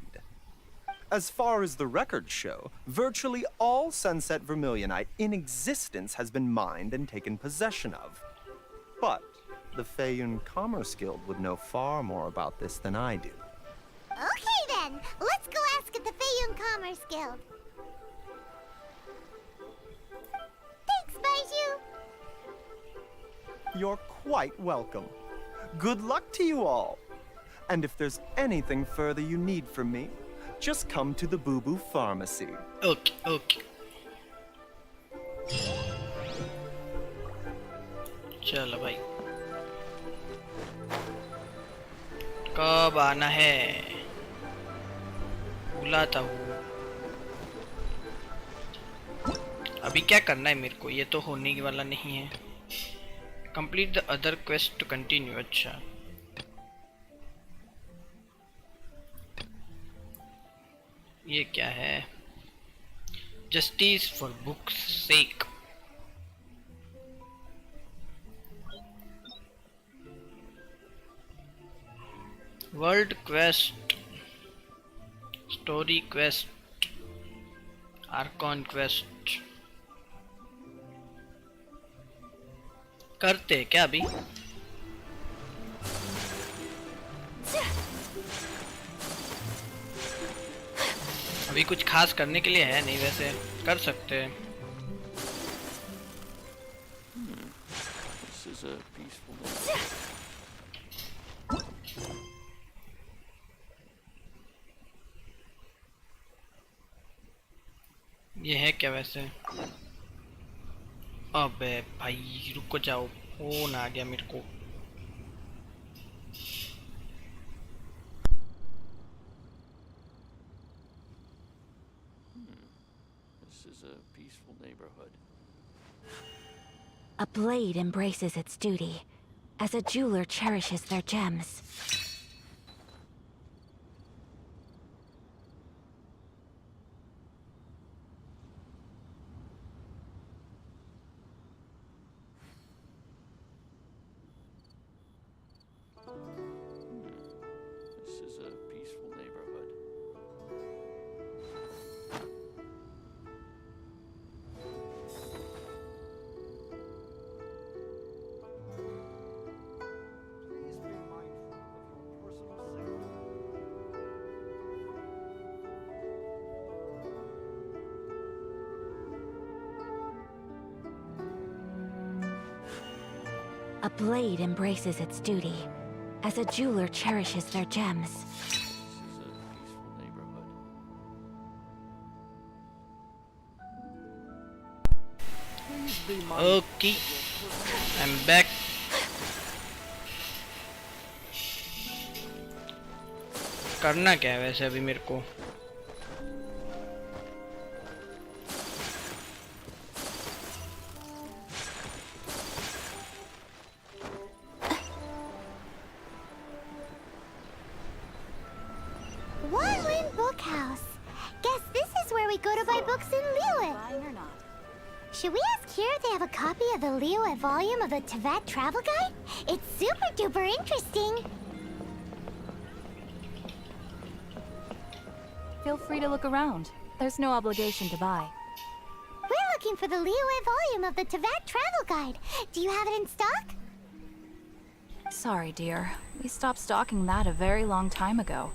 As far as the records show, virtually all Sunset Vermilionite in existence has been mined and taken possession of. But the Feiyun Commerce Guild would know far more about this than I do. Okay then, let's go ask at the Feiyun Commerce Guild. Thanks, Baiju. You're quite welcome. Good luck to you all. And if there's anything further you need from me, just come to the Boo Boo Pharmacy. Okay, okay. चलो भाई कब आना है बुलाता हूँ अभी क्या करना है मेरे को ये तो होने की वाला नहीं है complete the other quest to continue अच्छा ये क्या है justice for books sake world quest story quest, archon quest करते हैं क्या अभी? अभी कुछ खास करने के लिए है नहीं, वैसे कर सकते हैं। This is a peaceful ये है क्या वैसे? अबे भाई रुको जाओ, फोन आ गया मेरे को। This is a peaceful neighborhood. A blade embraces its duty, as a jeweler cherishes their gems. This is a peaceful neighborhood. A blade embraces its duty, as a jeweler cherishes their gems. This is a peaceful neighborhood. Okay, I'm back. करना क्या है वैसे अभी मेरे को? Wildland Bookhouse. Guess this is where we go to buy books in Liyue. Should we ask here if they have a copy of the Liyue volume of the Tevat Travel Guide? It's super duper interesting. Feel free to look around. There's no obligation to buy. We're looking for the Liyue volume of the Tevat Travel Guide. Do you have it in stock? Sorry, dear. We stopped stocking that a very long time ago.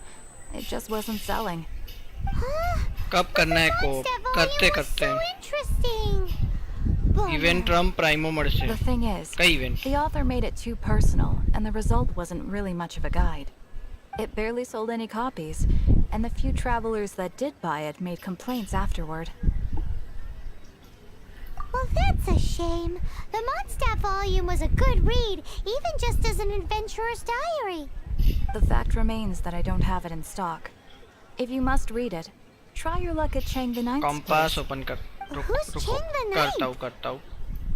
It just wasn't selling. कब करना है को? करते करते हैं। Event रम प्राइमो मर से। The thing is, कई event? the author made it too personal, and the result wasn't really much of a guide. It barely sold any copies, and the few travelers that did buy it made complaints afterward. Well, that's a shame. The Mondstadt volume was a good read, even just as an adventurer's diary. The fact remains that I don't have it in stock. If you must read it, try your luck at Chang the Ninth's compass place. Open कर। Who's Chang the Ninth? करता हूँ।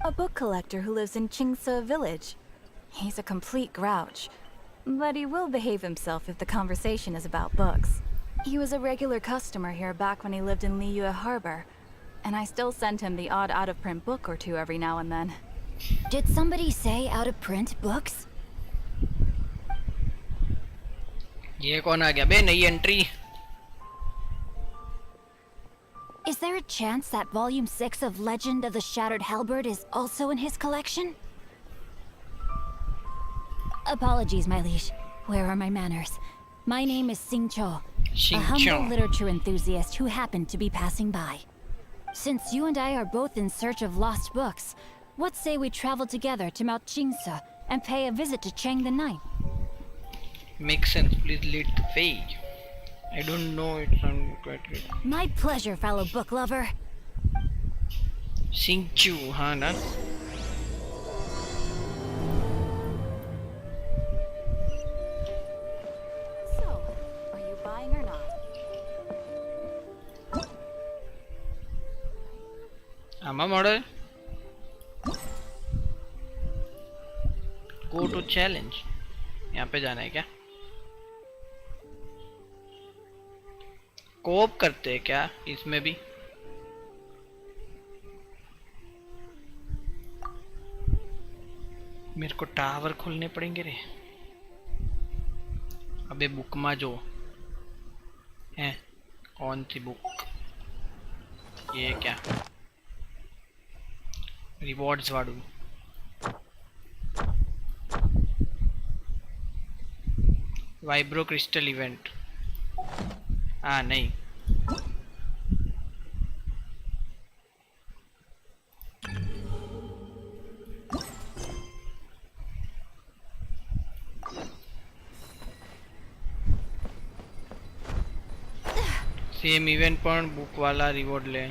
A book collector who lives in Chingsa village. He's a complete grouch, but he will behave himself if the conversation is about books. He was a regular customer here back when he lived in Liyue Harbor, and I still send him the odd out-of-print book or two every now and then. Did somebody say out-of-print books? ये कौन आ गया बे? नई entry. Is there a chance that Volume 6 of Legend of the Shattered Halberd is also in his collection? Apologies, my liege. Where are my manners? My name is Sing Cho, a humble literature enthusiast who happened to be passing by. Since you and I are both in search of lost books, what say we travel together to Mount Jingsa and pay a visit to Chang the Ninth? Makes sense. Please lead the way. I don't know. It sounds quite good. My pleasure, fellow book lover. Singchu, हाँ ना? So, are you buying or not? आमा model go to challenge. यहाँ पे जाना है क्या? कोप करते हैं क्या इसमें भी? मेरे को टावर खोलने पड़ेंगे रे। अबे बुकमा जो है कौन सी बुक? ये क्या? रिवॉर्ड्स वाड़ू। Vibro crystal event. हाँ नहीं। सेम इवेंट पर बुक वाला रिवॉर्ड ले।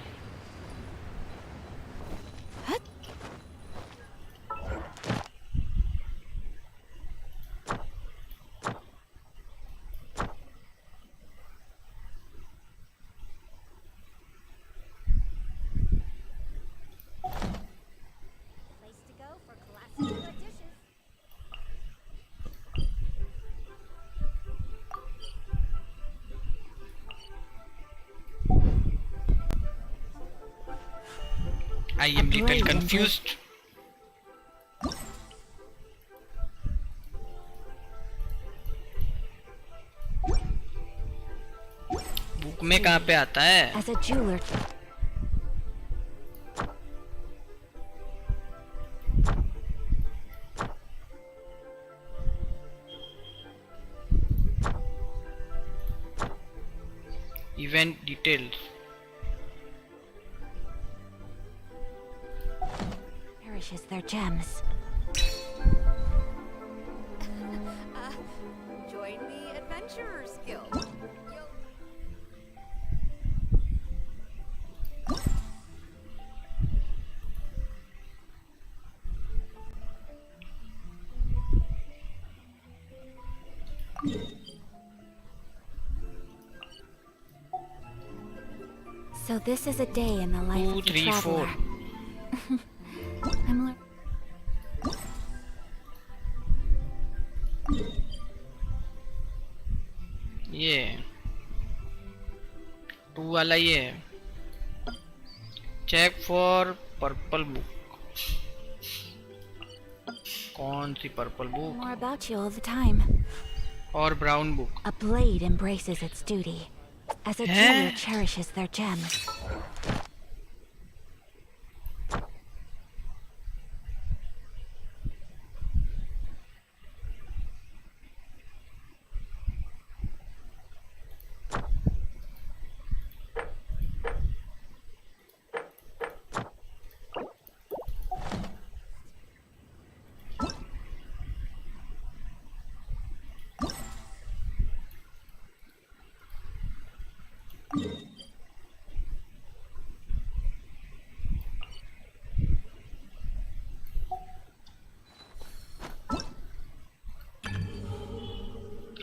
I am little confused. Book में कहाँ पे आता है? As a jeweler. Event details. Perishes their gems. Join the Adventurers Guild. So this is a day in the life of the traveler. I'm ये 2 वाला ये चेक फॉर पर्पल बुक। कौन सी purple book? more about you all the time. और brown book. A blade embraces its duty, as a jeweler cherishes their gems.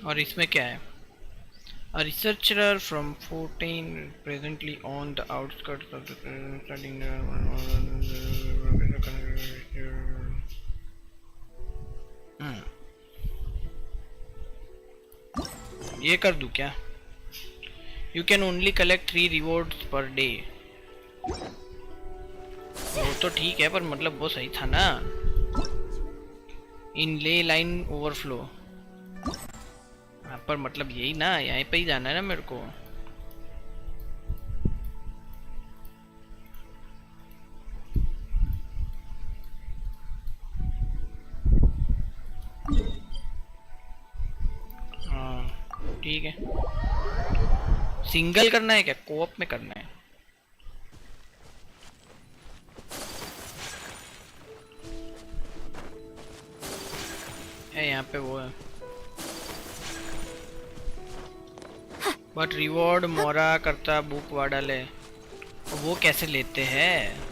और इसमें क्या है? A researcher from 14 presently on the outskirts of the studying ये कर दूं क्या? You can only collect 3 rewards per day. वो तो ठीक है, पर मतलब वो सही था ना? In ley line overflow. पर मतलब यही ना, यहीं पे ही जाना है ना मेरे को। हाँ ठीक है। सिंगल करना है क्या? कोऑप में करना है? यहाँ पे वो है बट रिवॉर्ड मोरा करता बुक वाड़ा ले। वो कैसे लेते हैं?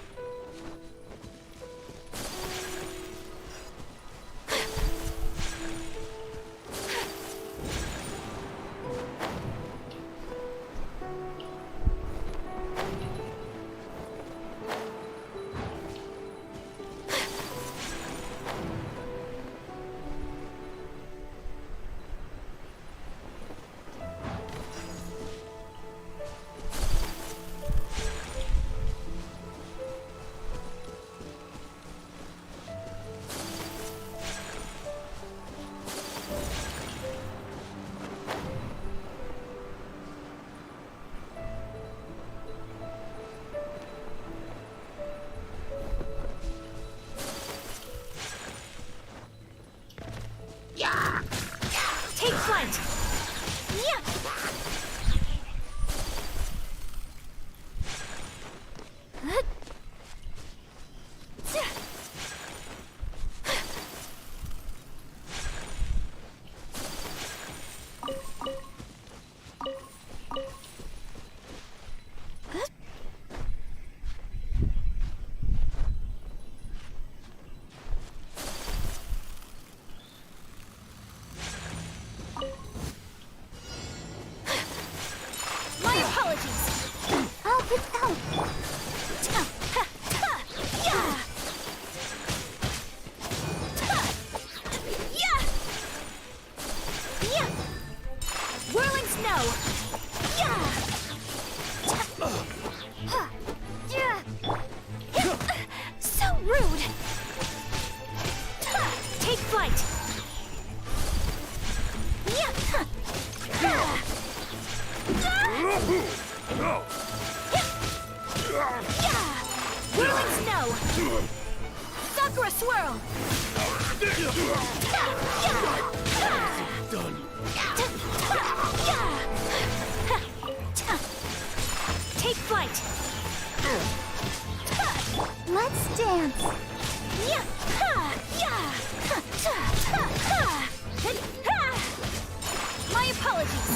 flight! Whirling snow! Sakura swirl! Take flight! Let's dance. My apologies!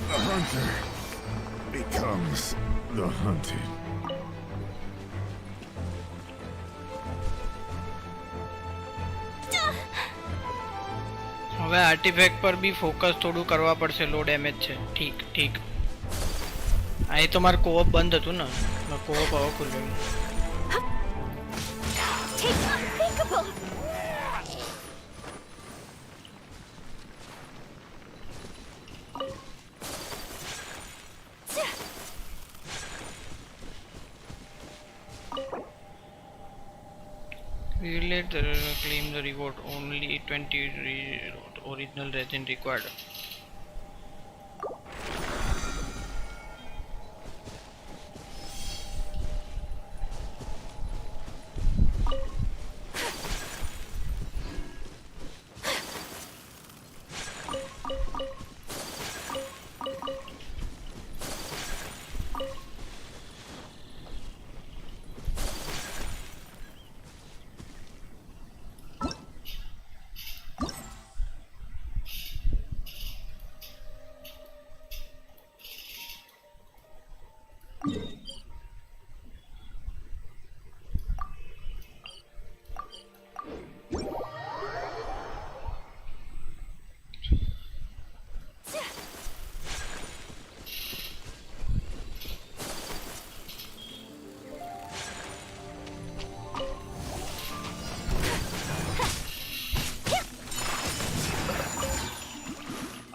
The hunter becomes the hunted. હવે આર્ટિફેક્ટ પર બી ફોકસ થોડું કરવા પડશે. લો ડેમેજ છે. ઠીક ઠીક. અહીં તો મારું કોઓપ બંધ હતું ને. કોઓપ હવે ખુલ્યું. Take unthinkable! Relate the claim the reward only 20 original resin required.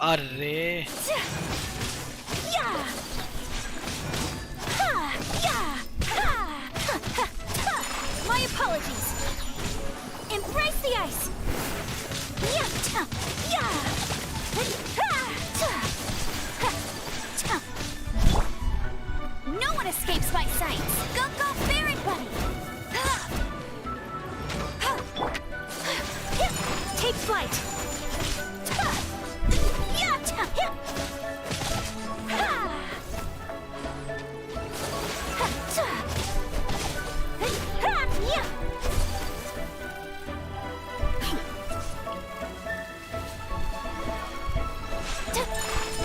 अरे My apologies. Embrace the ice. No one escapes my sight. Go ferret buddy. Take flight.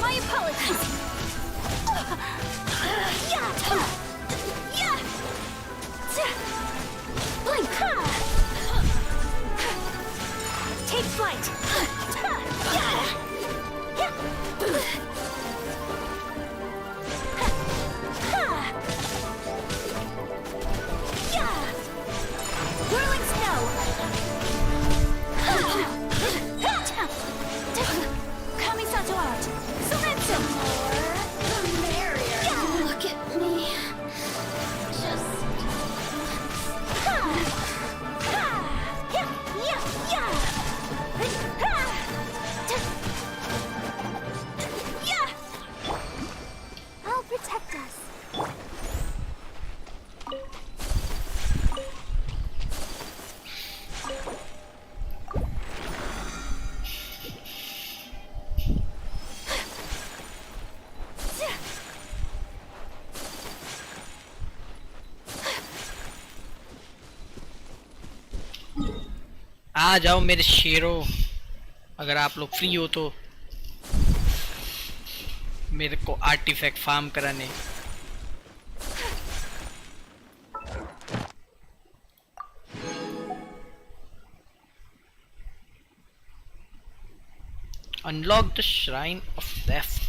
My apologies. Take flight. Whirling snow. Kamisato art. Sorensu. Look at me. Just. I'll protect us. आ जाओ मेरे शेरों. अगर आप लोग free हो तो मेरे को आर्टिफैक्ट फार्म कराने. Unlock the Shrine of Theft.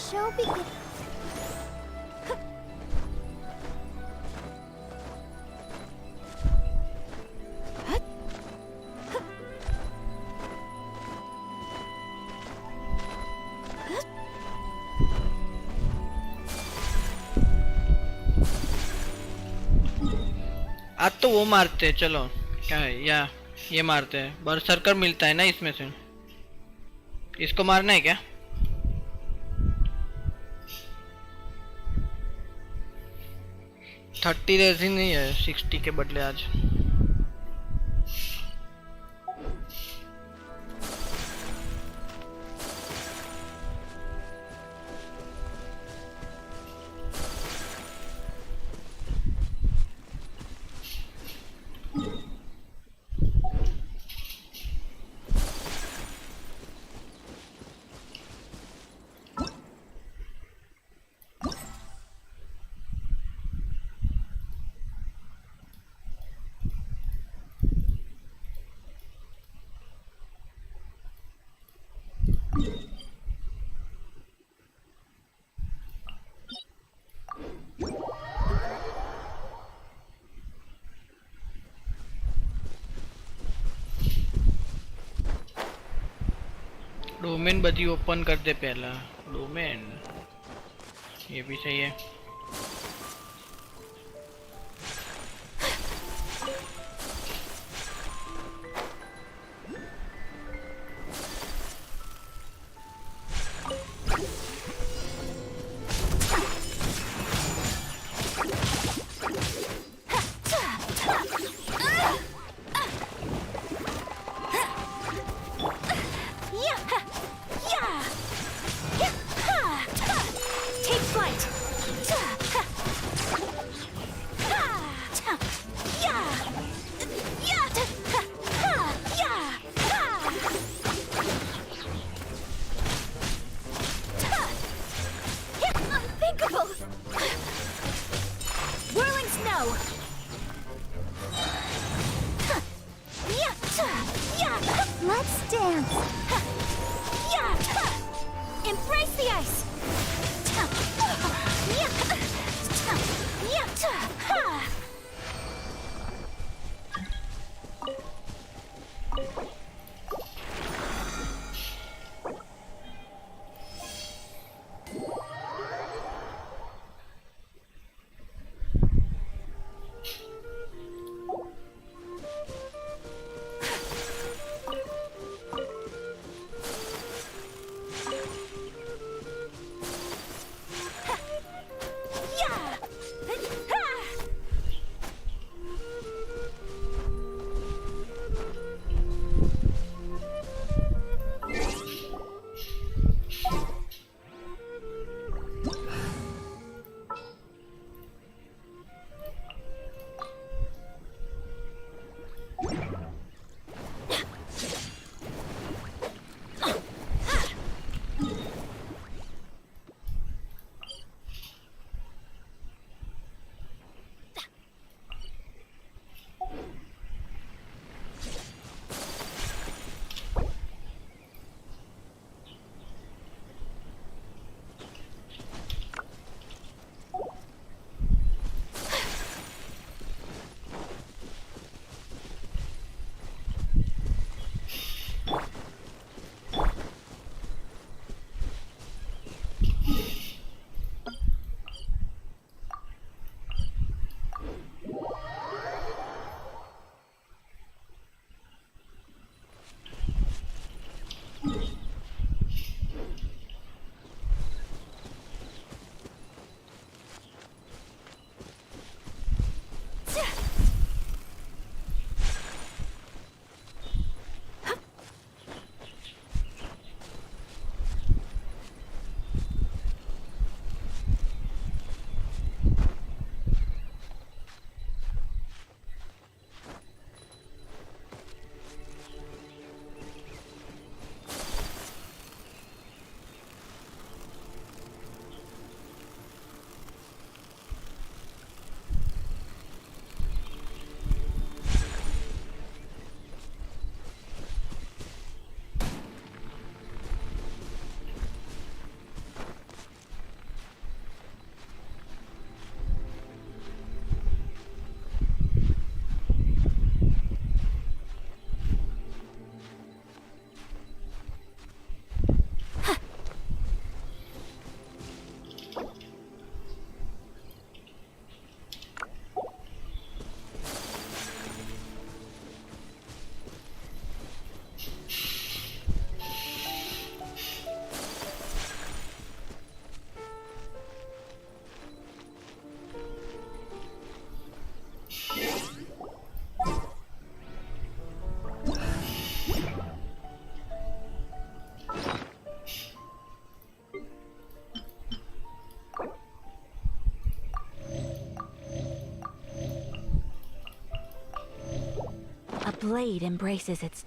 show begins. आज तो वो मारते हैं, चलो क्या है या ये मारते हैं। बरसरकर मिलता है ना इसमें से, इसको मारना है क्या? थर्टी रेजिन नहीं है 60 के बदले आज। डोमेन बदी ओपन कर दे पहला डोमेन, ये भी सही है। Take flight! Unthinkable! Whirling snow! Let's dance! Embrace the ice! blade embraces its...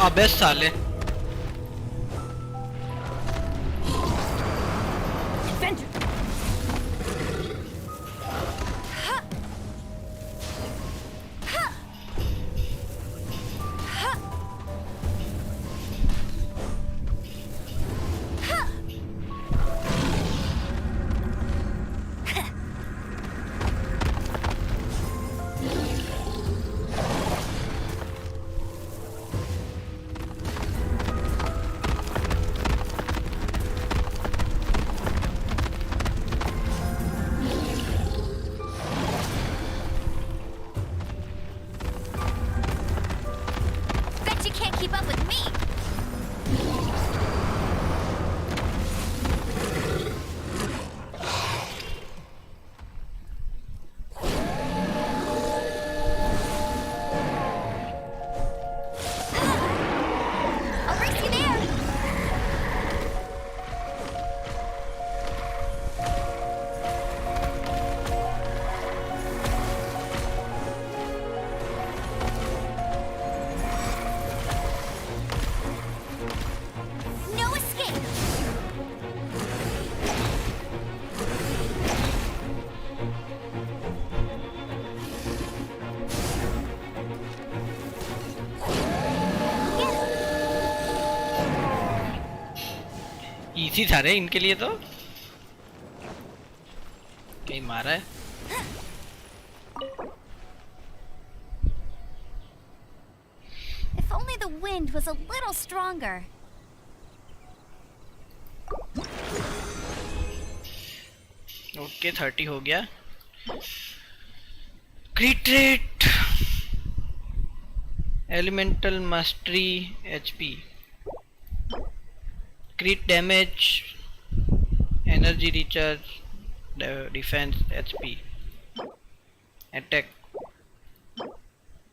अबे साले Bet you can't keep up with me. I'll race you there. No escape. Easy था रे इनके लिए तो कहीं मारा है If only the wind was a little stronger. Okay 30 हो गया क्रिट rate elemental mastery HP क्रिट damage energy recharge defence HP attack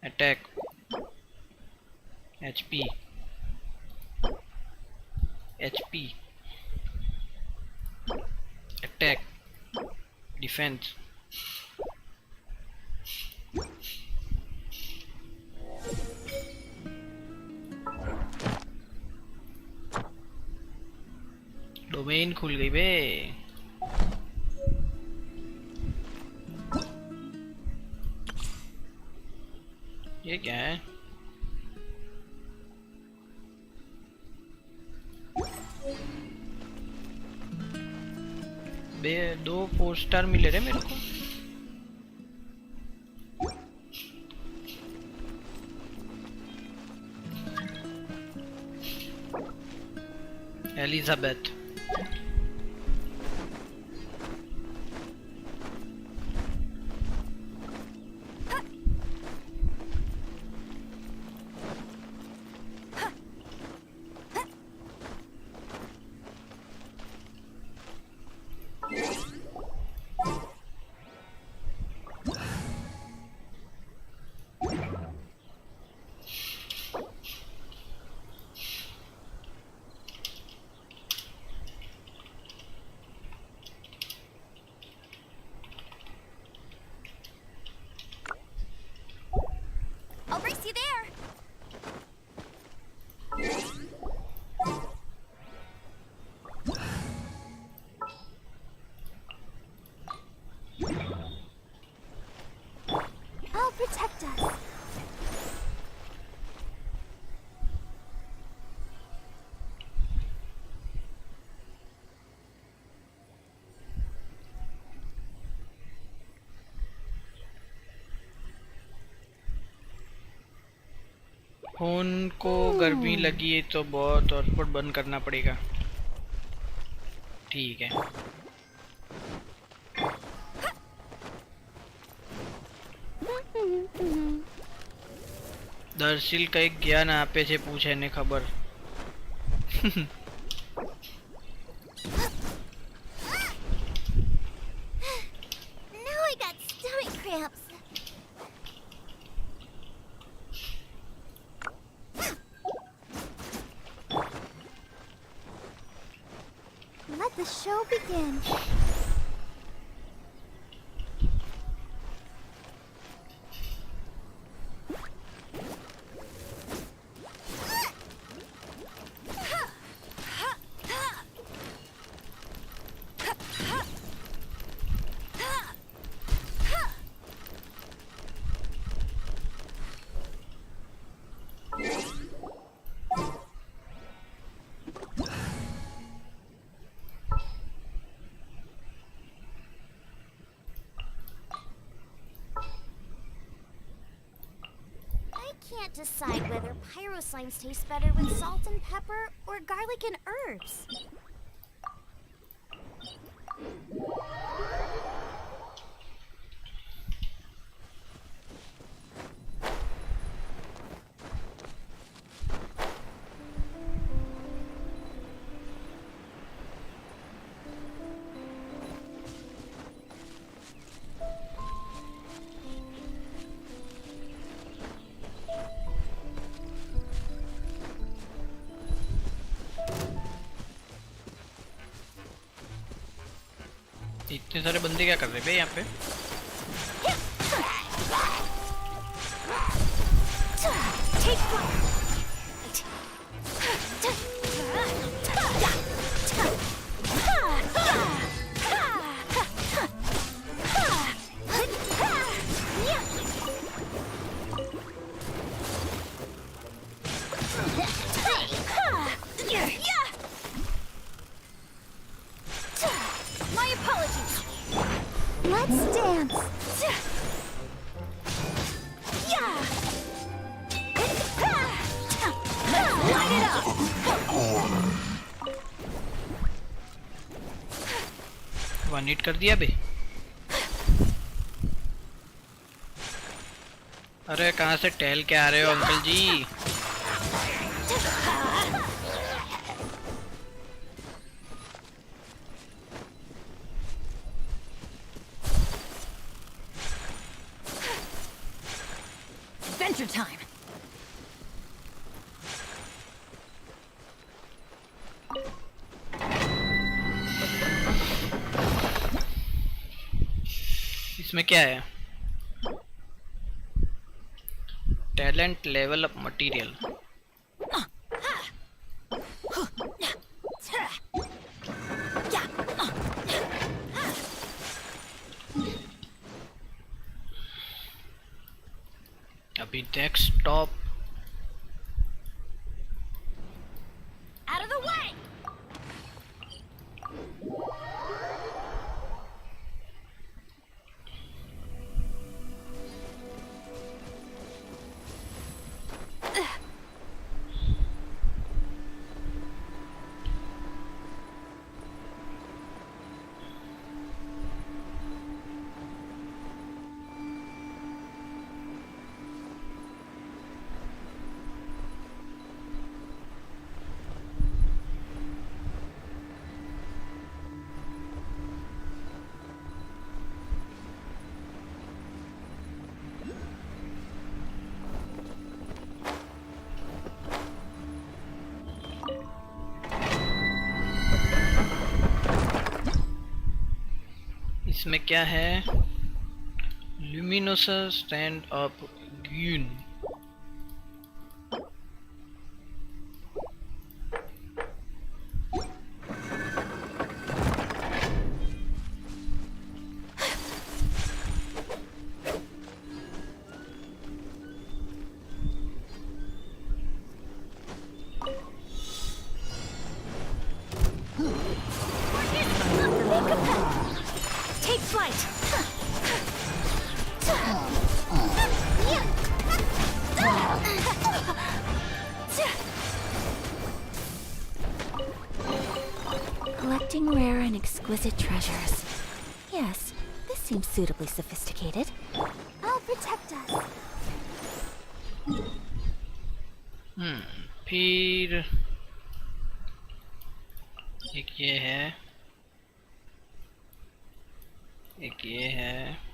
attack HP HP attack defence domain खुल गई बे ये क्या है बे 2 4 स्टार मिले रे मेरे को Elizabeth I'll race you there. I'll protect us. Phone को गर्मी लगी है तो बहुत हॉटस्पॉट बंद करना पड़ेगा। ठीक है। दरअसल कई ज्ञान आपे से पूछे ने खबर। Now I got stomach cramps. Let the show begin. Can't decide whether pyro slimes taste better with salt and pepper or garlic and herbs. इतने सारे बंदे क्या कर रहे हैं यहाँ पे? My apologies. Let's dance. Yeah. Light it up. One hit कर दिया बे। अरे कहाँ से टहल के आ रहे हो अंकल जी? Adventure time. इसमें क्या है? Talent level up material. अभी desktop Out of the way. इसमें क्या है? ल्यूमिनोसा stand up green. Take flight. Collecting rare and exquisite treasures. Yes, this seems suitably sophisticated. I'll protect us. फिर एक ये है, एक ये है।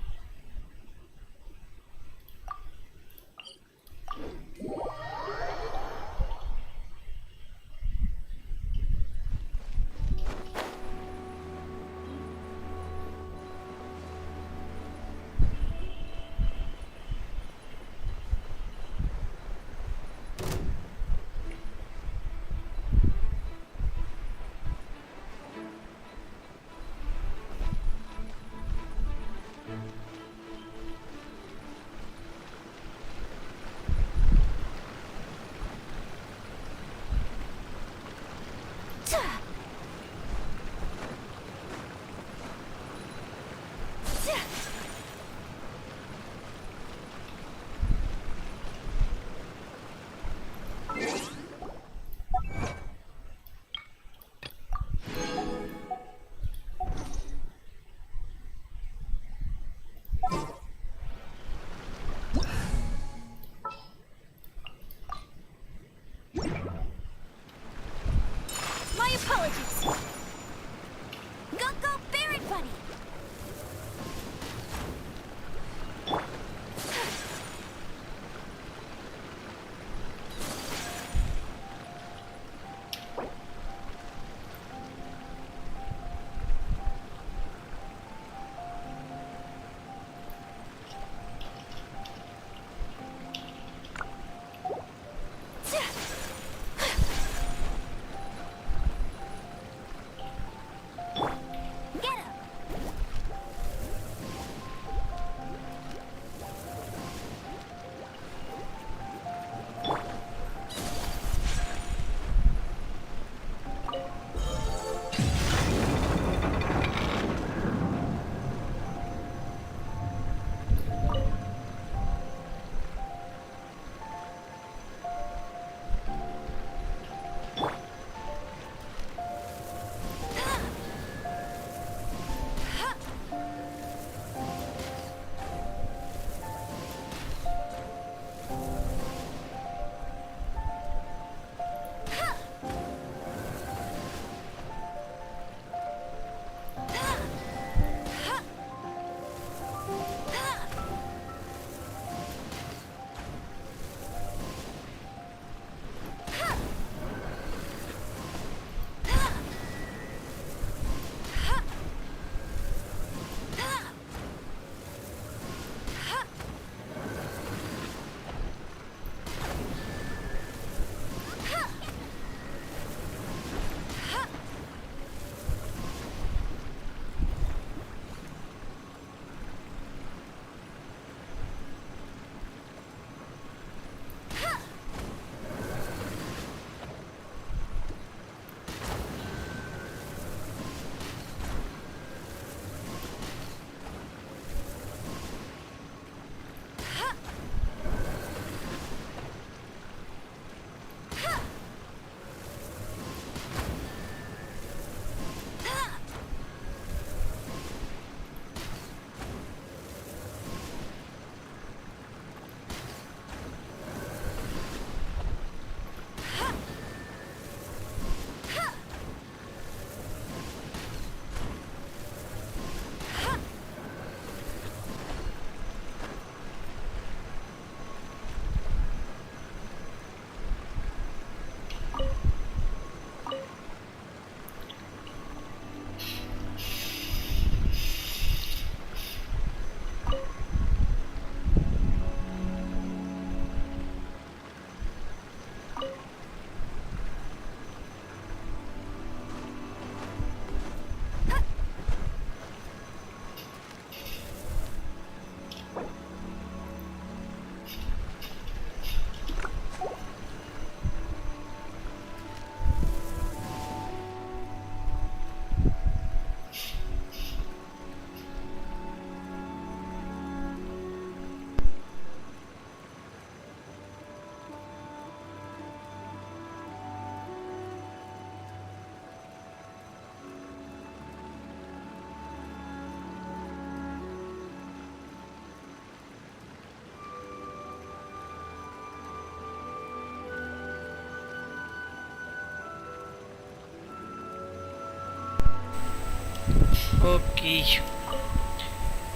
Okay.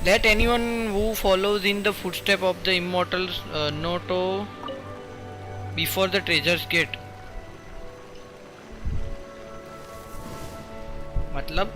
Let anyone who follows in the footstep of the immortals know to before the treasures gate. मतलब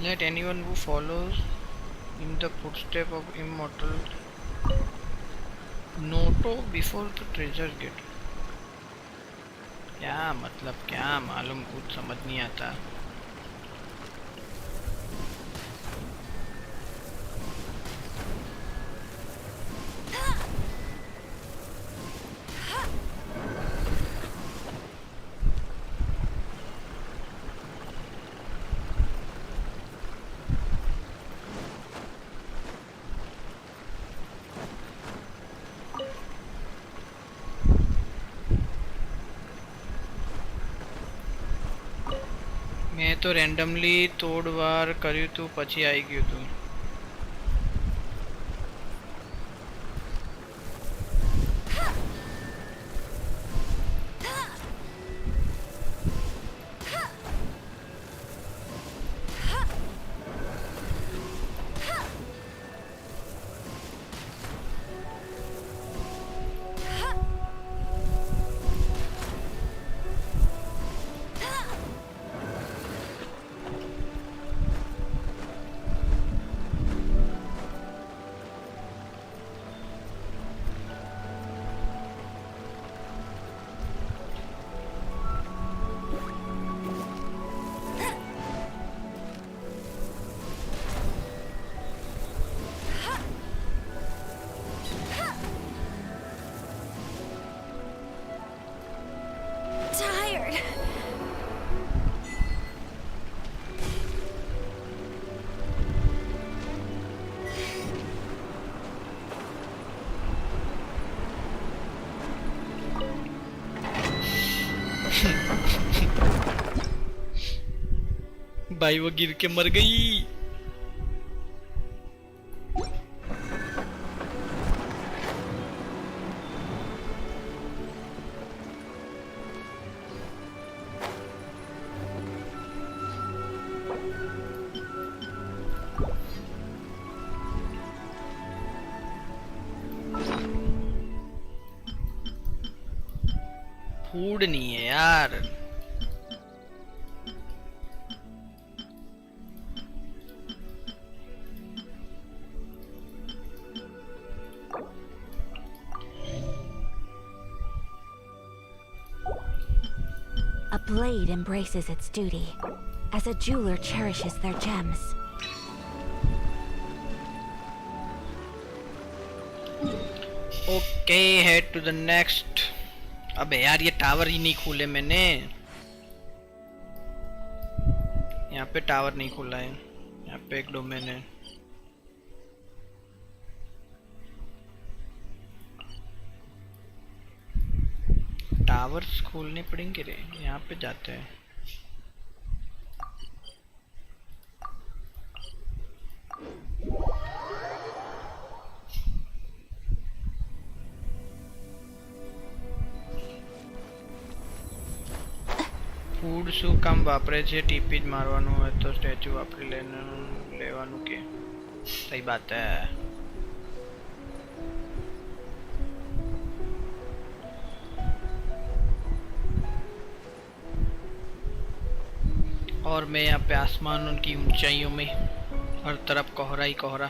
let anyone who follows in the footstep of immortal know to before the treasure gate. क्या मतलब, क्या मालूम, कुछ समझ नहीं आता. मैं तो રેન્ડમલી તોડવાર કર્યું તું, પછી આવી ગયું તું. Tired. भाई वो गिर के मर गई. फूड नहीं है यार. A blade embraces its duty, as a jeweler cherishes their gems. Okay, head to the next. अबे यार ये टावर ही नहीं खोले मैंने. यहाँ पे टावर नहीं खोला है. यहाँ पे एक डोमेन है. टावर्स खोलने पड़ेंगे रे, यहाँ पे जाते हैं। ફૂડ શું કામ વાપરે છે? ટીપી જ મારવાનું હોય તો સ્ટેચ્યુ વાપરી લેવાનું કે સही बात है। और मैं यहाँ पे आसमान उनकी ऊंचाइयों में हर तरफ कोहरा ही कोहरा।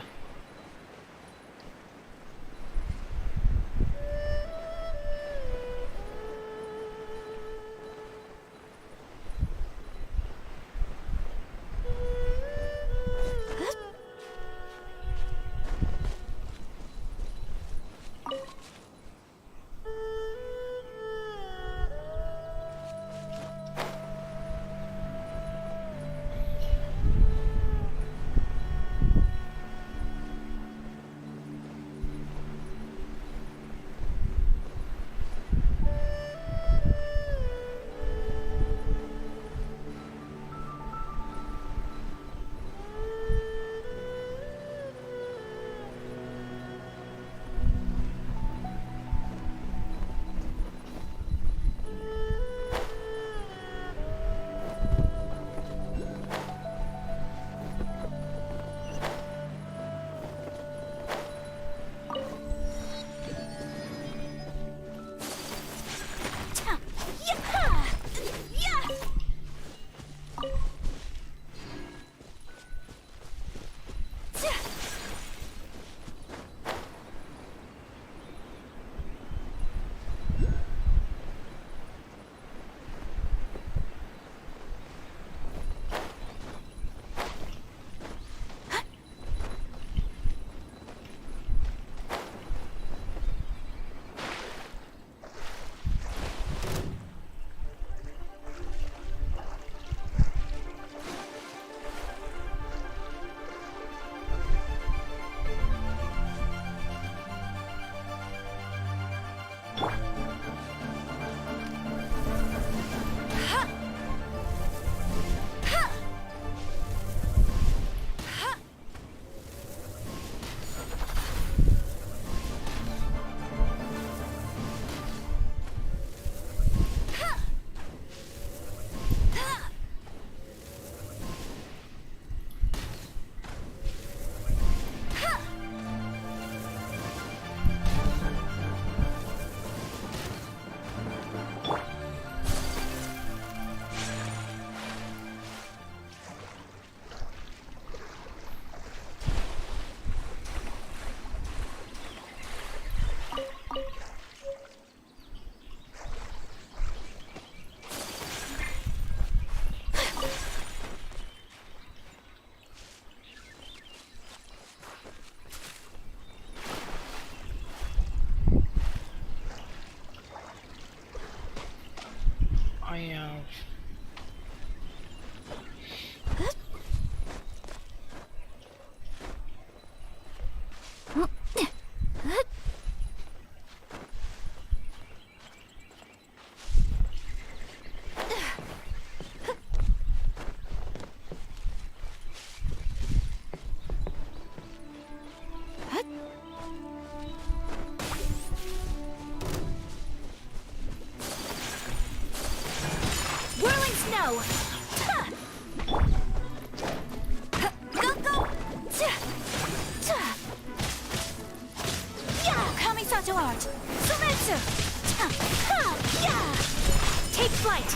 Take flight.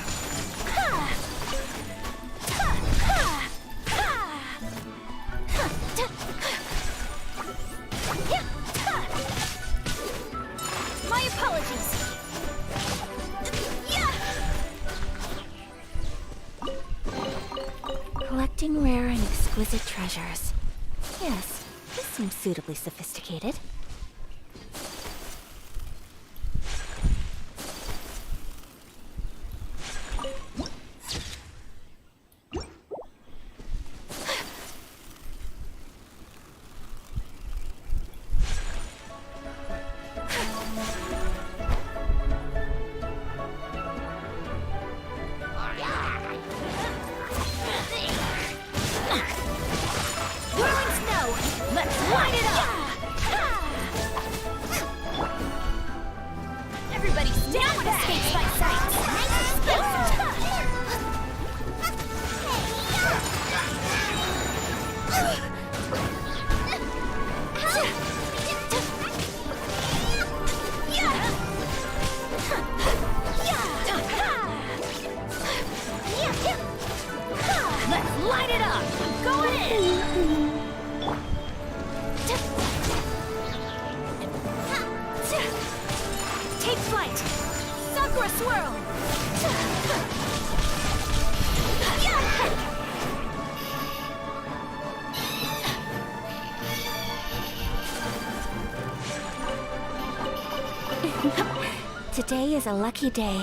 My apologies. Collecting rare and exquisite treasures. Yes, this seems suitably sophisticated. No one escapes my sight. Let's light it up! I'm going in! Take flight! Sakura swirl! Today is a lucky day.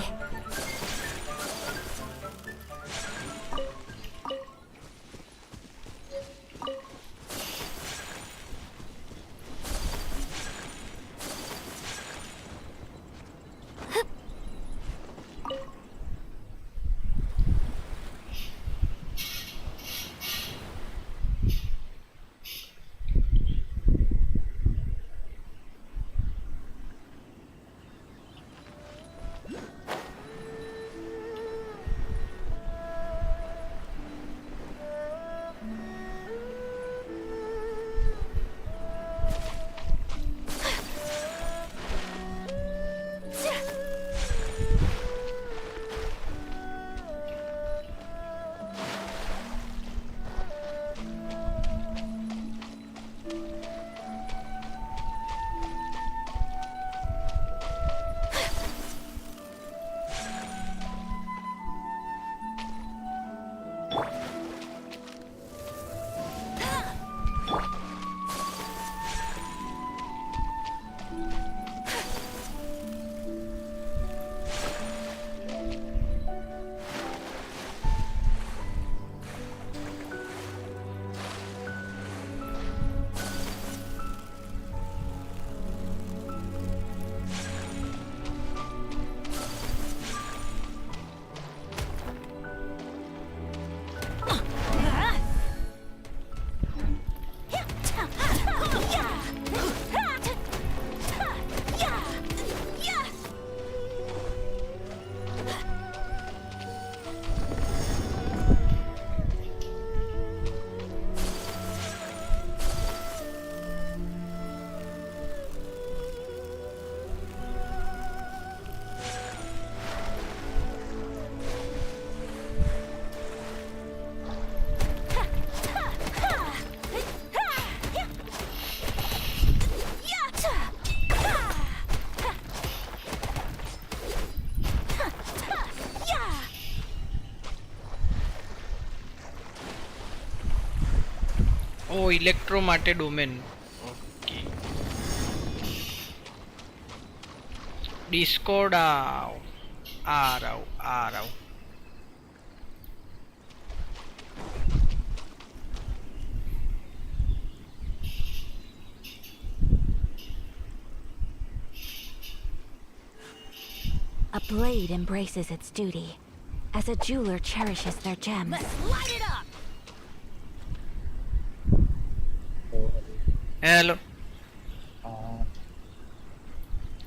ओ इलेक्ट्रो માટે domain okay discord આ રાવ A blade embraces its duty, as a jeweler cherishes their gems. Let's light it up! Hello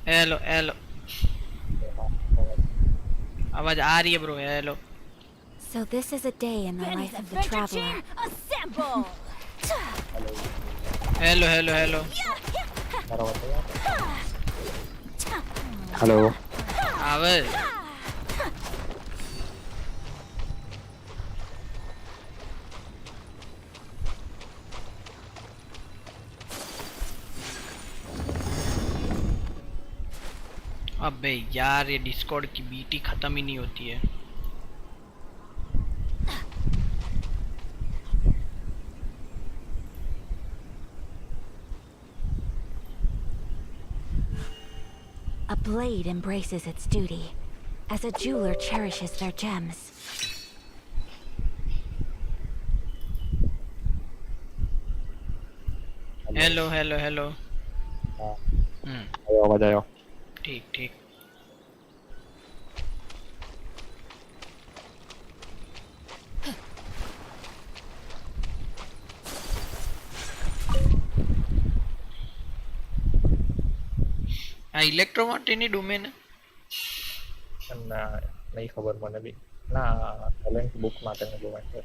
hello hello आवाज आ रही है bro hello So this is a day in the life of the traveler. Assemble! Hello hello hello hello आवे अबे यार ये Discord की BT खत्म ही नहीं होती है A blade embraces its duty, as a jeweler cherishes their gems. Hello hello hello बताओ ठीक ठीक આ ઇલેક્ટ્રો માટેની ડોમેન नहीं खबर મને બી ના ટેલેન્ટ બુક માટે ને જોવા છે.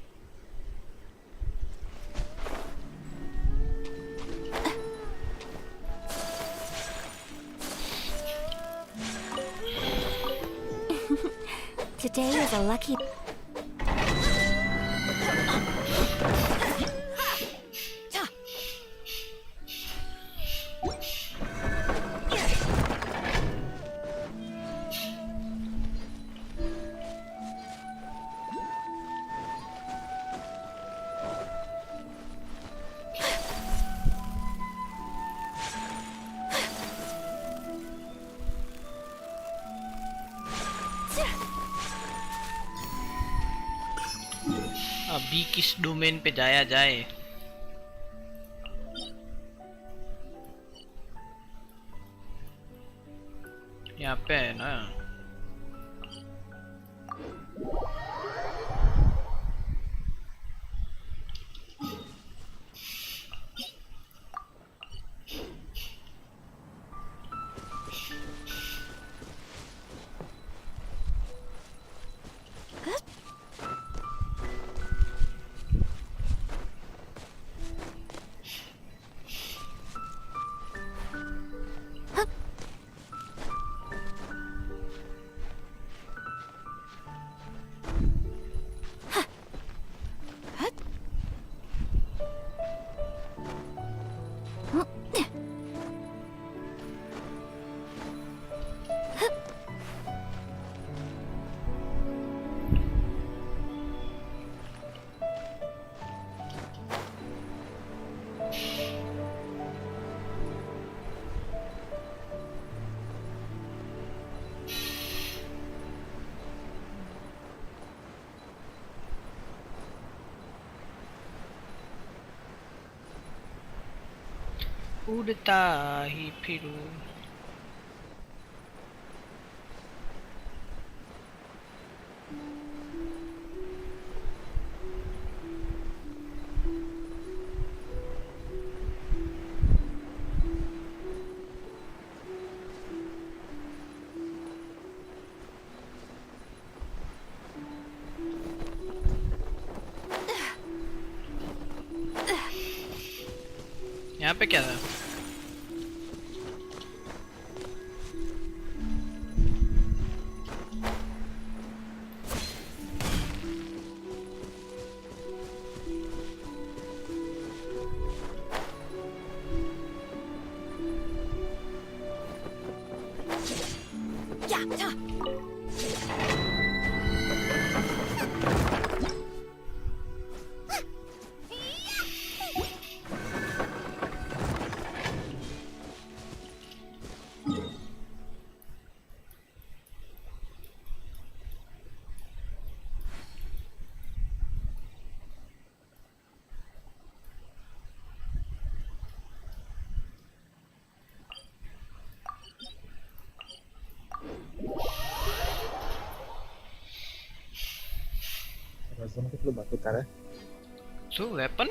Today is a lucky... अभी किस डोमेन पे जाया जाए? यहाँ पे है ना. उड़ता ही फिरूं. यहाँ पे क्या था? રેઝન કેટલું બાકી તારે? શું વેપન?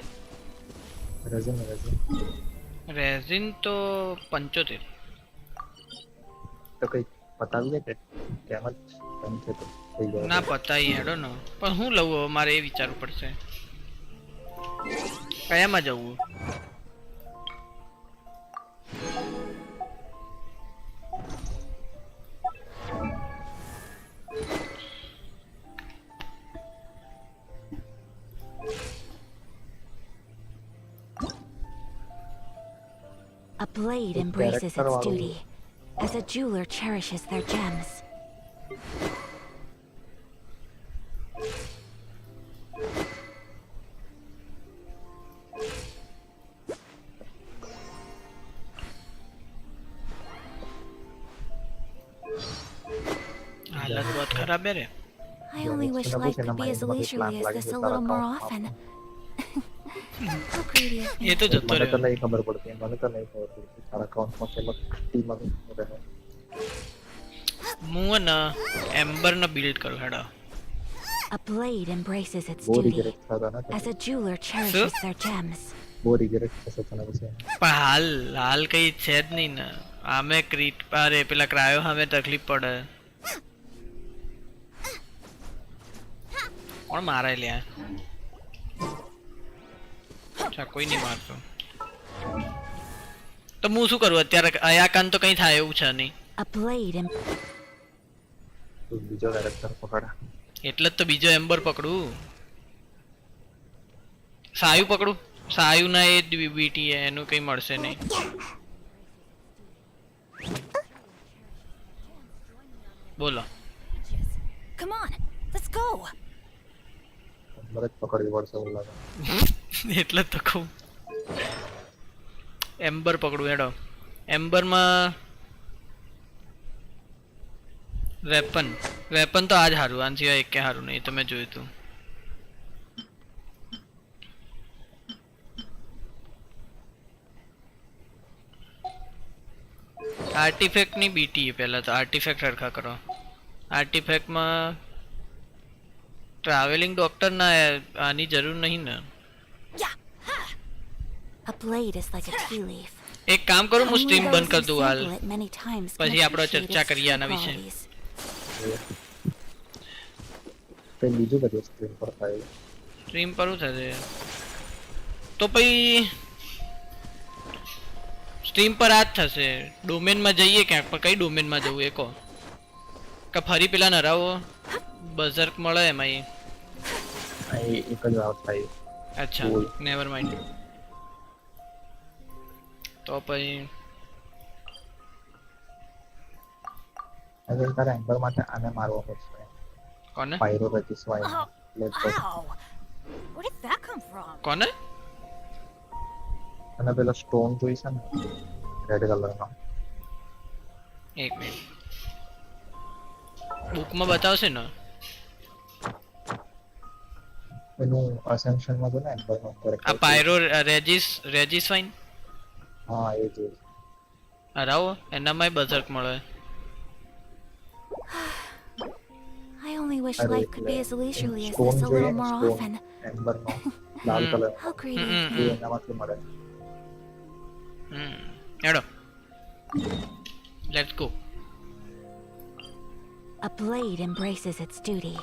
રેઝન રેઝિન તો 75. તો કઈ પતાવી દે કે એમ જ એમ છે તો થઈ જાય. ના પતાઈ હેડો ને. પણ હું લઉં હવે મારે એ વિચારવું પડશે કયામાં જવું. A blade embraces its duty, as a jeweler cherishes their gems. हालत बहुत खराब है रे. I only wish life could be as leisurely as this a little more often. How greedy of me. ये तो जतो મને रे. તો નહીં ખબર પડતી મને તો નહીં ખબર પડતી તારા અકાઉન્ટમાં કેટલો ટીમાં રહે. હું ना एम्बर ना बिल्ड कर हेडा. A blade embraces its બોરી duty, ગેરેટ થતા ના as a jeweler cherishes their gems. બોરી ગેરેટ થશે તને પછી. પણ હાલ કઈ છે જ નહીં ને. આમે ક્રીટ પારે પેલા ક્રાયો સામે તકલીફ પડે. કોણ મારે લ્યા? અચ્છા કોઈ નહીં મારતો. તો હું શું કરું અત્યારે? આયા કાન તો કઈ થાય એવું છે નહીં. બીજો કેરેક્ટર પકડા. એટલે જ તો બીજો એમ્બર પકડું. સાયુ પકડું. સાયુ ના એ બીટી એનું કઈ મળશે નહીં. બોલો. Come on, let's go. મરજ પકડવી પડશે એવું લાગે. એટલે જ તો કહું. એમ્બર પકડું હેડો. એમ્બર માં વેપન તો આજ હારું, આન સિવાય એક કે હારું નહીં. તમે જોયું તું. આર્ટિફેક્ટ ની બીટી પહેલા તો આર્ટિફેક્ટ સરખા કરો. આર્ટિફેક્ટ માં ટ્રાવેલિંગ ડોક્ટર ના આની જરૂર નહીં ને. A blade is like a tea leaf. એક કામ કરું, હું સ્ટ્રીમ Only બંધ those કરી who દઉં હાલ. sample it many times can પછી આપણે appreciate ચર્ચા its કરીએ true આના વિશે. qualities. કઈ બીજું બધું સ્ક્રીન પર થાય. સ્ટ્રીમ પર થશે તો પછી સ્ટ્રીમ પર આ જ થશે. ડોમેન માં જઈએ ક્યાંક, પણ કઈ ડોમેન માં જવું એ કહો. કે ફરી પેલા નરાવો બઝર્ક મળે એમાં. એક જ વાત થાય. અચ્છા નેવર માઇન્ડ. તો પછી અગર તારા એમ્બર માટે આને મારવો પડશે. કોને? પાયરો રચિસવાય. Ow! Where did that come from? કોને? અને પેલો સ્ટોન જોઈશે ને રેડ કલરનો. એક મિનિટ બુકમાં બતાવશે ને એનું અસેમ્પશન માં જો ને એમ્બરનો આ પાયરો રેજિસ ફાઇન. હા એ જ. હરાવો એનામાં બઝર્ક મળે. I only wish life could be as leisurely as this a little more often. એમ્બરનો લાલ colour. How greedy of a me. એનામાંથી મળે. હેડો let's go. A blade embraces its duty.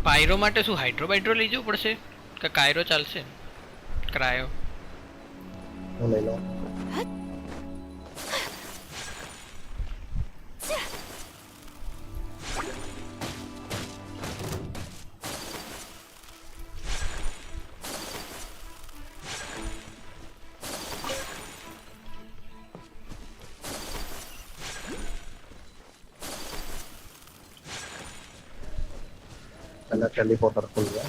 Pyro માટે શું હાઇડ્રો લઈ જવું પડશે કે કાયરો ચાલશે? ક્રાયો હું લઈ લઉં. पहले टेलीपोर्टर खुल गया.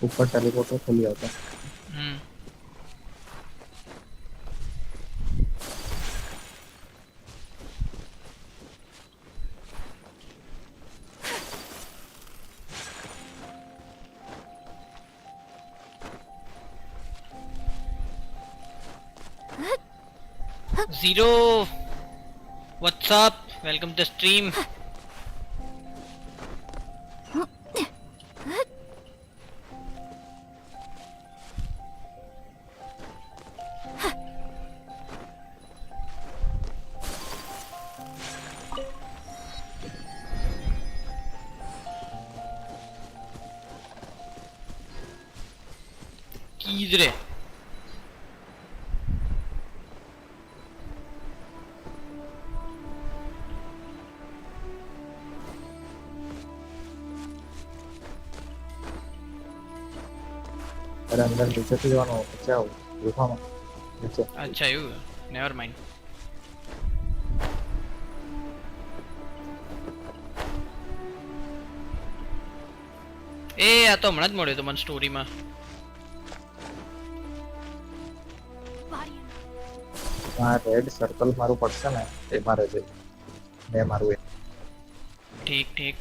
ऊपर टेलीपोर्टर खुल गया था. Zero, what's up? Welcome to the stream. Keys re. अरे अंदर नीचे तो जाना हो. अच्छा हो गुफा में नीचे. अच्छा यू नेवर माइंड. એ આ તો હમણાં જ મળ્યો તો મને સ્ટોરીમાં. આ રેડ સર્કલ મારું પડશે ને એ મારે છે મે મારું ઠીક ઠીક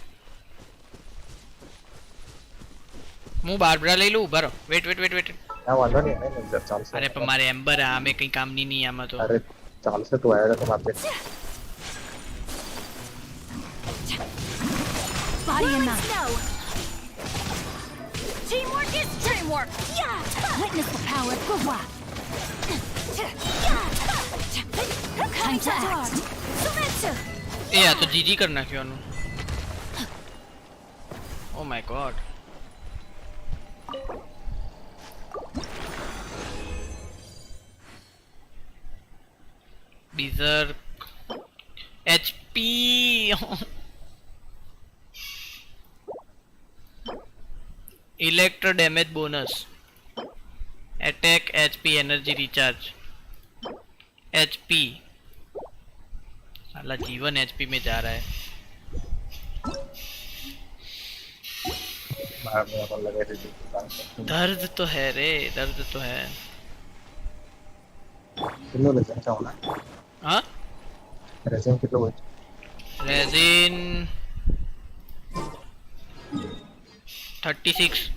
હું બારબરા લઈ લઉં ઉભા રહો વેટ વેટ વેટ વેટ ના વાંધો નહીં એને નહીં ચાલશે અરે પણ મારે એમ્બર આમે કઈ કામની નહીં આમાં તો અરે ચાલશે તું આયા તો માપે Body and mind. Teamwork is dreamwork. Yeah. Witness the power of Gua. Time to act. Sumetsu. એ આ તો જીજી કરી નાખ્યું ઓ માય ગોડ બીઝર HP electro damage bonus attack HP energy recharge HP साला जीवन एचपी में जा रहा है दर्द तो है रे दर्द तो है किलो रेजिन का होना हाँ रेजिन किलो है रेजिन 36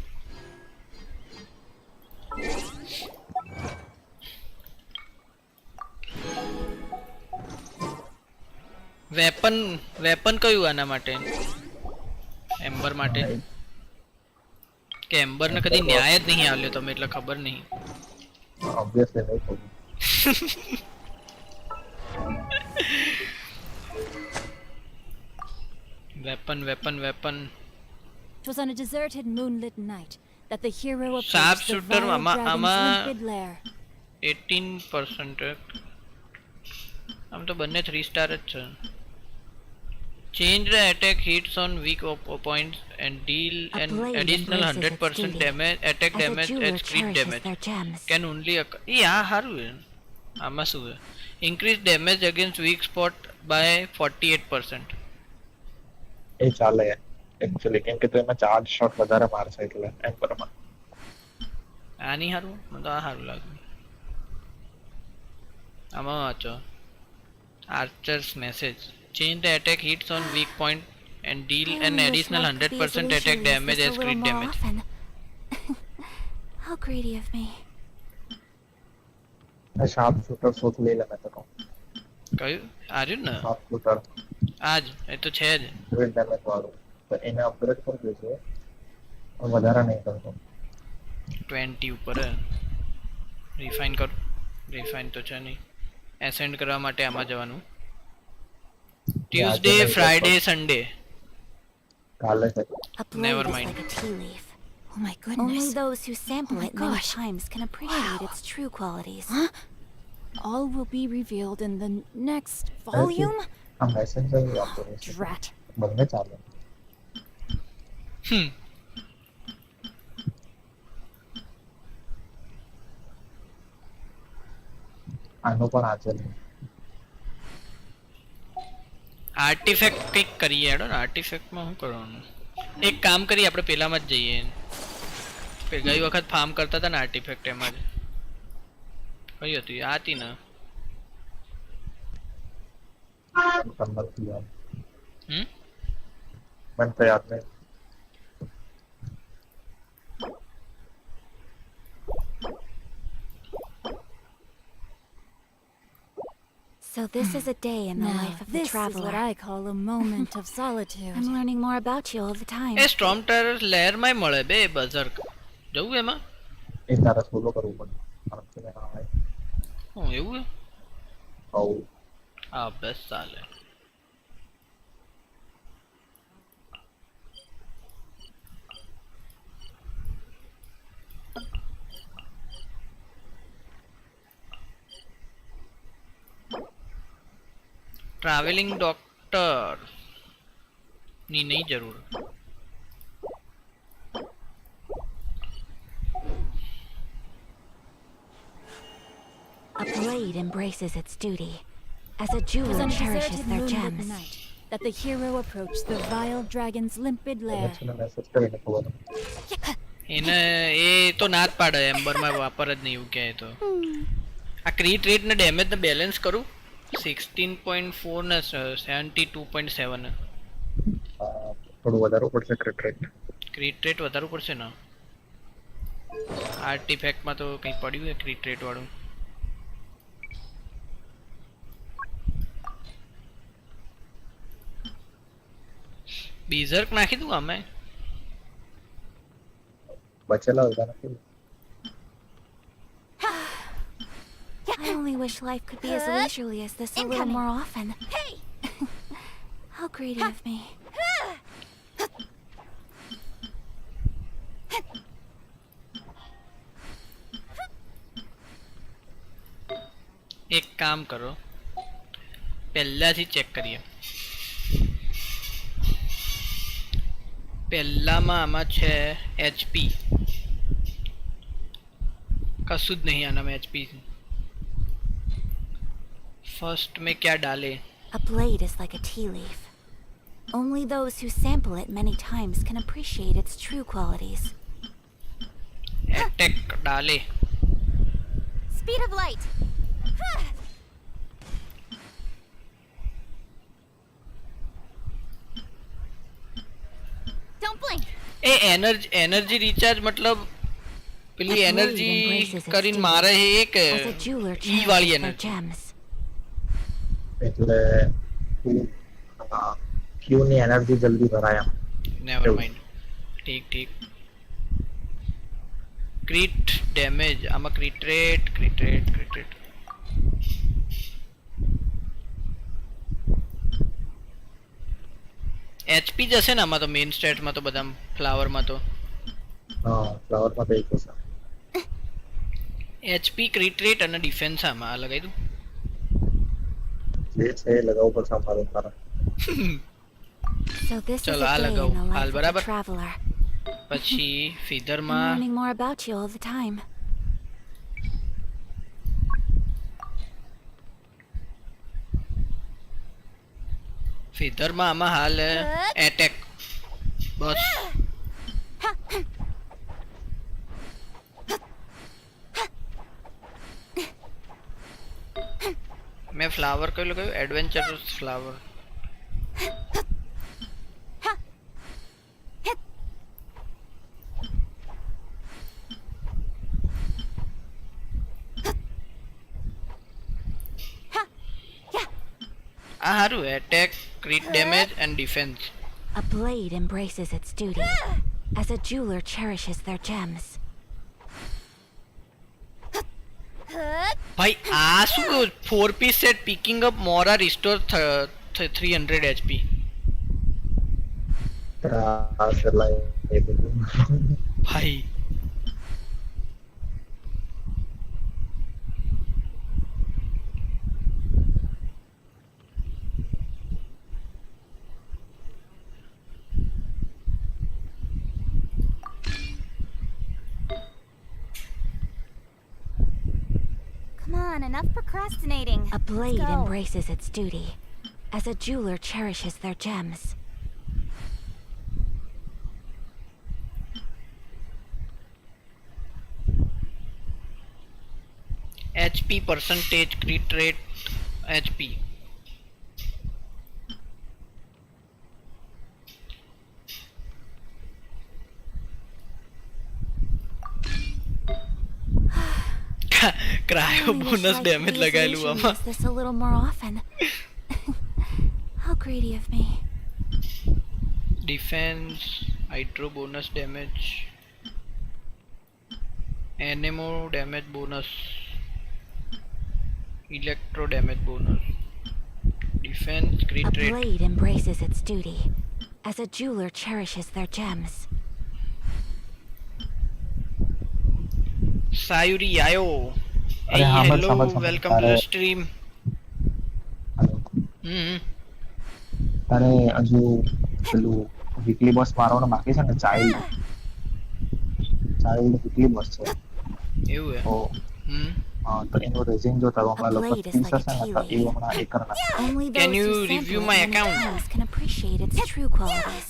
વેપન વેપન કયું આના માટે એમ્બર માટે કે એમ્બર ને કદી ન્યાય જ નહીં આવ્યો તમે એટલે ખબર નહીં ઓબ્વિયસલી નહીં ખબર weapon weapon weapon It was on a deserted moonlit night that the hero approached Sharp the shooter vile dragon's ama limpid lair. 18% આમ તો બંને 3 સ્ટાર જ છે change the attack hits on weak points and deal an additional 100% damage attack damage and crit damage can only એ આ હારું છે આમાં શું છે increase damage against weak spot by 48% એ ચાલે एक्चुअली કેમ કે તો એમાં ચાર્જ શોટ વધારે મારશે એટલે એમ પરમાં આ નહીં હારું મને તો આ હારું લાગ્યું આમાં વાંચો આર્ચર્સ message change the attack hits on weak point and deal an additional 100% attack damage as crit damage How greedy of me. આ શાર્પ શૂટર શોટ લઈ લે મેં તો કહું કયું આર્યુ ને શાર્પ શૂટર આજ એ તો છે જ ક્રિટ ડેમેજ વાળું તો એને અપગ્રેડ કરી દેજો પણ વધારે નહીં કરતો 20 ઉપર રિફાઇન કર રિફાઇન તો છે નહીં એસેન્ડ કરવા માટે આમાં જવાનું ટ્યુઝડે ફ્રાઈડે સન્ડે કાલે છે A blade Never is mind. like a tea leaf. Oh my goodness. Only those who sample it many times can appreciate its true qualities. All will be revealed in the next volume? આ messenger વાપરું છે Drat. બંને ચાલે આનો પણ આજે નહીં artifact કંઈક કરીએ હેડો ને આર્ટિફેક્ટમાં શું કરવાનું એક કામ કરીએ આપણે પેલામાં જ જઈએ ગઈ વખત ફાર્મ કરતા હતા ને આર્ટિફેક્ટ એમાં જ કઈ હતી આ હતી ને મને તો યાદ નહીં So this is a day in the Now, life of the this is traveler. what I call a moment of solitude. I'm learning more about you all the time. A storm terror લેયરમાં મળે બે બઝર્ક જવું એમાં એ તારા solo કરવું પડે આરામથી ના આવે હું એવું હઉ હા બસ ચાલે ટ્રાવેલિંગ ડોક્ટર ની નહીં જરૂર A blade embraces its duty, as a It was jeweler on a cherishes deserted their moonlit gems. night that the hero approached the vile dragon's limpid lair. Message કરીને ખબર એને એ તો ના જ પાડે એમ્બરમાં વાપર જ નહીં એવું કહે તો આ ક્રિટ રેટ ને ડેમેજ ને બેલેન્સ કરું 16.4 ને 72.7 થોડું વધારવું પડશે ક્રિટ રેટ. ક્રિટ રેટ વધારવું પડશે ને આર્ટિફેક્ટ માં તો કંઈ પડ્યું છે ક્રિટ રેટ વાળું. બીઝર્ક નાખી દઉં અમે બચેલા હતા નથી. I only wish life could be as leisurely as this a little more often. How greedy of me. એક કામ કરો પહેલાથી ચેક કરીએ. પહેલામાં આમાં છે એચપી કશું જ નહીં આનામાં એચપી. फर्स्ट में क्या डाले? A blade is like a tea leaf. Only those who sample it many times can appreciate its true qualities. Attack डाले. Speed of light. Don't blink. A energy recharge मतलब પેલી energy કરીને મારે એક ઈ વાળી એનર્જી એટલે ક્યू ની એનર્જી જલ્દી ભરાય. Never mind. ઠીક ઠીક. ક્રિટ ડેમેજ આમાં ક્રિટ રેટ એચપી જશે ને આમાં તો મેઇન સ્ટેટમાં તો બધા ફ્લાવરમાં તો હા ફ્લાવરમાં તો એક હશે. એચપી ક્રિટ રેટ અને ડિફેન્સ આમાં લગાવી દઉં જે છે લગાવવું પડશે અમારું તારા. So this is a ચલો આ day in લગાવું the હાલ life of a બરાબર. traveler. પછી I'm ફીધરમાં learning more about you all the time. ફીધરમાં આમાં હાલ એટેક બસ. મેં ફ્લાવર કયું લગાવ્યું એડવેન્ચરસ ફ્લાવર. આ હારું attack crit damage and defence. A blade embraces its duty, as a jeweler cherishes their gems. ભાઈ આ શું 4 piece set picking up mora restore 300 HP. ભાઈ Come on, enough procrastinating. A blade Let's go. embraces its duty, as a jeweler cherishes their gems. HP percentage crit rate HP. Cryo bonus damage લગાવેલું આમાં. This a little more often. How greedy of me. Defense, hydro bonus damage, anemo damage bonus, electro damage bonus, defense A crit rate. blade embraces its duty, as a jeweler cherishes their gems. Sayuri Ayo. Hey, hello, welcome to the stream. તારે હજુ પેલું weekly boss મારવાનો બાકી છે ને child weekly boss છે એવું હે. હા તો એનું રેઝિંગ જો તારો હમણાં લોકો blade is like a 30 છે ને તો એ હમણાં એક કરના. Only Can those you who review sample my it many account? times can appreciate its true qualities.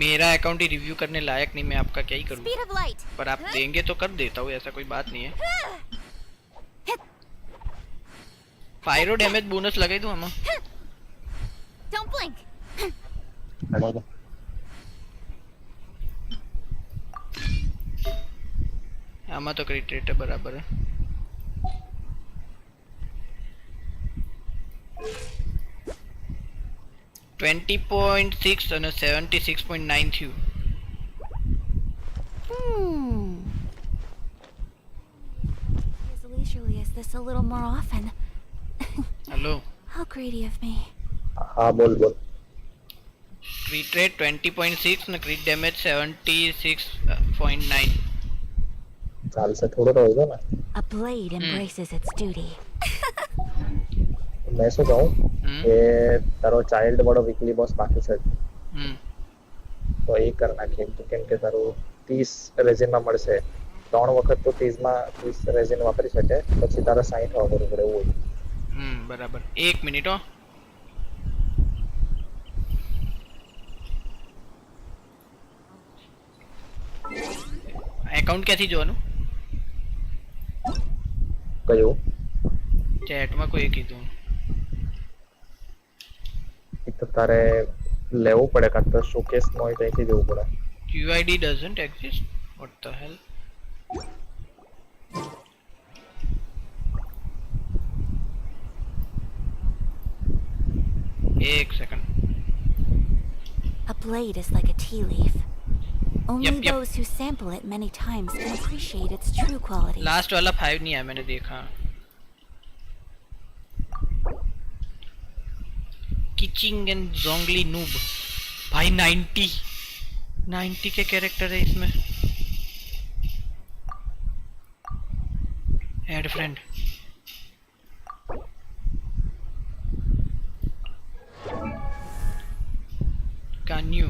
मेरा अकाउंट ही रिव्यू करने लायक नहीं, मैं आपका क्या ही करूँ. Speed of light. पर आप देंगे तो कर देता हूँ, ऐसा कोई बात नहीं है. पायरो डैमेज बोनस लगाई दूं हम। Don't blink. खड़ा हो। आमा तो क्रिट रेट है बराबर है। $20.6 and 76.9 थी। As leisurely as this a little more often. Hello. How greedy of me. हाँ बोल बोल। क्रिट रेट 20.6 ना क्रिट डैमेज 76.9। साल से थोड़ा तो होगा ना। A blade embraces its duty. मैं सोच रहा हूँ कि तारो चाइल्ड बड़ो वीकली बॉस बाकी से तो एक करना कि केम के तारो 30 रेजिन में મળશે 3 વખત તો 30 માં 30 રેजिन વાપરી શકે પછી તારા 60 વાપરવું પડે એવું હોય। બરાબર। 1 મિનિટ હો। એકાઉન્ટ ક્યાંથી જોવાનું? કયું? ચેટમાં કોઈ કીધું એ તો તારે લેવું પડે કાં તો શોકેસ માં હોય ત્યાંથી જવું પડે। QID doesn't exist. What the hell? एक second. A blade is like a tea leaf. Only Yep. those who sample it many times can appreciate its true qualities. Last वाला 5 नहीं है, मैंने देखा। किचिंग एंड जोंगली नूब भाई 90 के कैरेक्टर है इसमें। Add friend. Can you